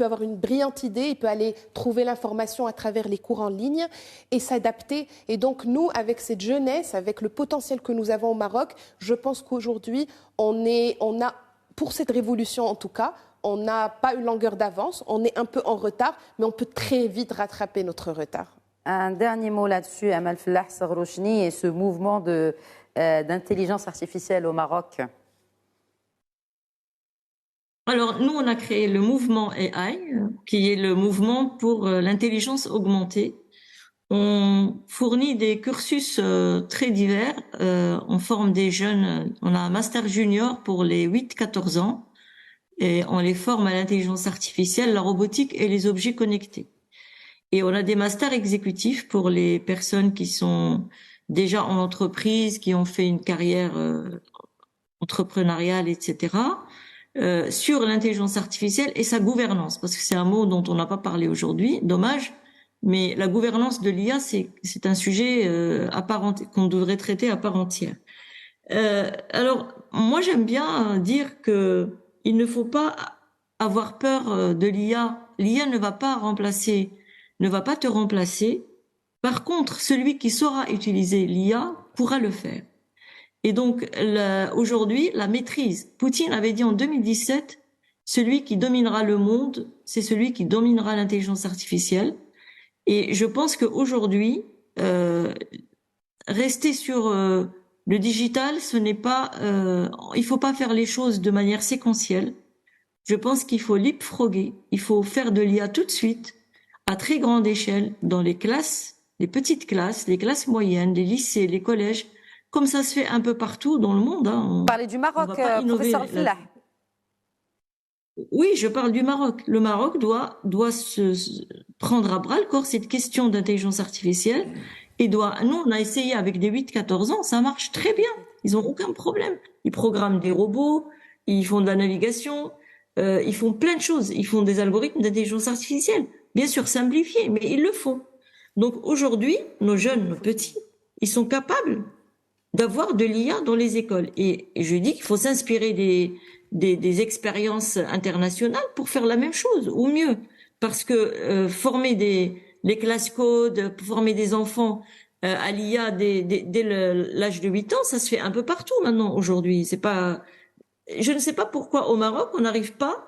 avoir une brillante idée, il peut aller trouver l'information à travers les cours en ligne et s'adapter. Et donc nous, avec cette jeunesse, avec le potentiel que nous avons au Maroc, je pense qu'aujourd'hui, on a, pour cette révolution en tout cas, on n'a pas une longueur d'avance, on est un peu en retard, mais on peut très vite rattraper notre retard. Un dernier mot là-dessus, Amel Fellah Sarrouchni, et ce mouvement d'intelligence artificielle au Maroc. Alors, nous, on a créé le mouvement AI, qui est le mouvement pour l'intelligence augmentée. On fournit des cursus très divers. On forme des jeunes. On a un master junior pour les 8-14 ans. Et on les forme à l'intelligence artificielle, la robotique et les objets connectés. Et on a des masters exécutifs pour les personnes qui sont déjà en entreprise, qui ont fait une carrière entrepreneuriale, etc., sur l'intelligence artificielle et sa gouvernance, parce que c'est un mot dont on n'a pas parlé aujourd'hui, dommage, Mais la gouvernance de l'IA, c'est un sujet qu'on devrait traiter à part entière. Alors, moi, j'aime bien dire que il ne faut pas avoir peur de l'IA. L'IA ne va pas te remplacer. Par contre, celui qui saura utiliser l'IA pourra le faire. Et donc, aujourd'hui, la maîtrise. Poutine avait dit en 2017, celui qui dominera le monde, c'est celui qui dominera l'intelligence artificielle. Et je pense qu'aujourd'hui, rester sur le digital, ce n'est pas, il faut pas faire les choses de manière séquentielle. Je pense qu'il faut leapfrogger, il faut faire de l'IA tout de suite, à très grande échelle, dans les classes, les petites classes, les classes moyennes, les lycées, les collèges, comme ça se fait un peu partout dans le monde. Vous parlez du Maroc, professeur Fellah. Oui, je parle du Maroc. Le Maroc doit se prendre à bras le corps cette question d'intelligence artificielle et nous, on a essayé avec des 8-14 ans, ça marche très bien. Ils ont aucun problème. Ils programment des robots, ils font de la navigation, ils font plein de choses. Ils font des algorithmes d'intelligence artificielle. Bien sûr, simplifiés, mais ils le font. Donc aujourd'hui, nos jeunes, nos petits, ils sont capables d'avoir de l'IA dans les écoles. Et je dis qu'il faut s'inspirer des expériences internationales pour faire la même chose, ou mieux. Parce que former les classes codes, former des enfants à l'IA dès l'âge de 8 ans, ça se fait un peu partout maintenant aujourd'hui. Je ne sais pas pourquoi au Maroc, on n'arrive pas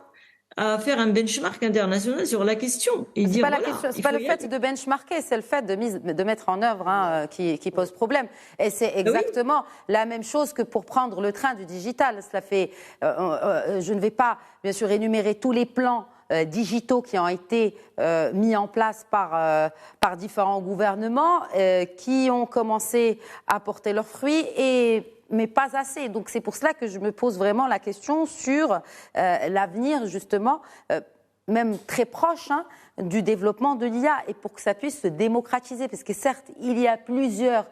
à faire un benchmark international sur la question. C'est pas le fait de benchmarker, c'est le fait de mettre en œuvre qui pose problème. Et c'est exactement la même chose que pour prendre le train du digital. Cela fait, je ne vais pas, bien sûr, énumérer tous les plans digitaux qui ont été mis en place par différents gouvernements qui ont commencé à porter leurs fruits mais pas assez. Donc c'est pour cela que je me pose vraiment la question sur l'avenir, justement, même très proche du développement de l'IA et pour que ça puisse se démocratiser. Parce que certes, il y a plusieurs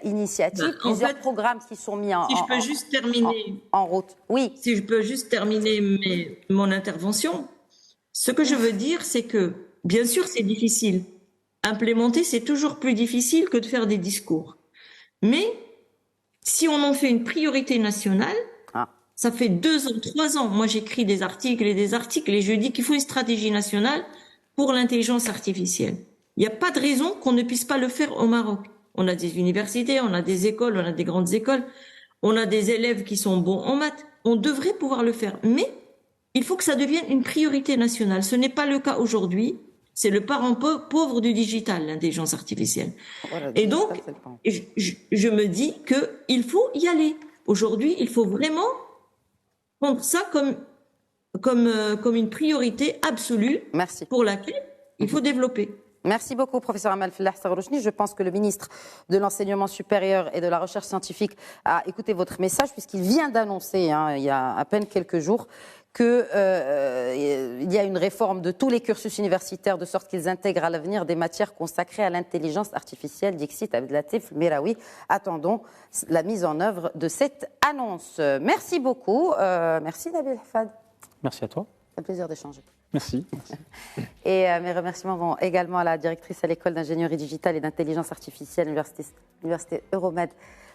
initiatives, plusieurs programmes qui sont mis en route. Oui. Si je peux juste terminer mon intervention, ce que je veux dire, c'est que, bien sûr, c'est difficile. Implémenter, c'est toujours plus difficile que de faire des discours. Mais si on en fait une priorité nationale, ça fait 2 ans, 3 ans. Moi, j'écris des articles et je dis qu'il faut une stratégie nationale pour l'intelligence artificielle. Il n'y a pas de raison qu'on ne puisse pas le faire au Maroc. On a des universités, on a des écoles, on a des grandes écoles, on a des élèves qui sont bons en maths. On devrait pouvoir le faire. Mais il faut que ça devienne une priorité nationale. Ce n'est pas le cas aujourd'hui. C'est le parent pauvre du digital, l'intelligence artificielle. Et donc, je me dis qu'il faut y aller. Aujourd'hui, il faut vraiment prendre ça comme une priorité absolue pour laquelle il faut développer. Merci beaucoup, professeur Amal Fellah Sarrouchni. Je pense que le ministre de l'Enseignement supérieur et de la Recherche scientifique a écouté votre message puisqu'il vient d'annoncer, il y a à peine quelques jours, qu'il y a une réforme de tous les cursus universitaires de sorte qu'ils intègrent à l'avenir des matières consacrées à l'intelligence artificielle, dixit Abdelatif Meraoui. Attendons la mise en œuvre de cette annonce. Merci beaucoup. Merci Nabil Hafad. Merci à toi. C'est un plaisir d'échanger. Merci. Et mes remerciements vont également à la directrice à l'école d'ingénierie digitale et d'intelligence artificielle, l'université Euromed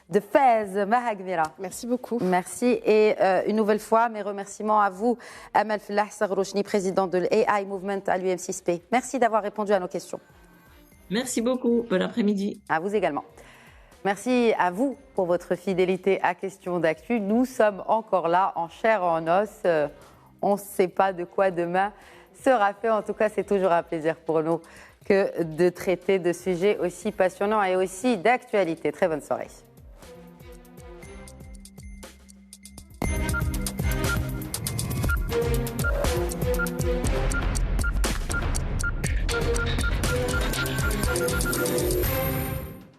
de Fès, Maha Gmira. Merci beaucoup. Merci. Et une nouvelle fois, mes remerciements à vous, Amal Fellah Sarrouchni, président de l'AI Movement à l'UM6P. Merci d'avoir répondu à nos questions. Merci beaucoup. Bon après-midi. À vous également. Merci à vous pour votre fidélité à Questions d'Actu. Nous sommes encore là, en chair et en os. On ne sait pas de quoi demain sera fait. En tout cas, c'est toujours un plaisir pour nous que de traiter de sujets aussi passionnants et aussi d'actualité. Très bonne soirée.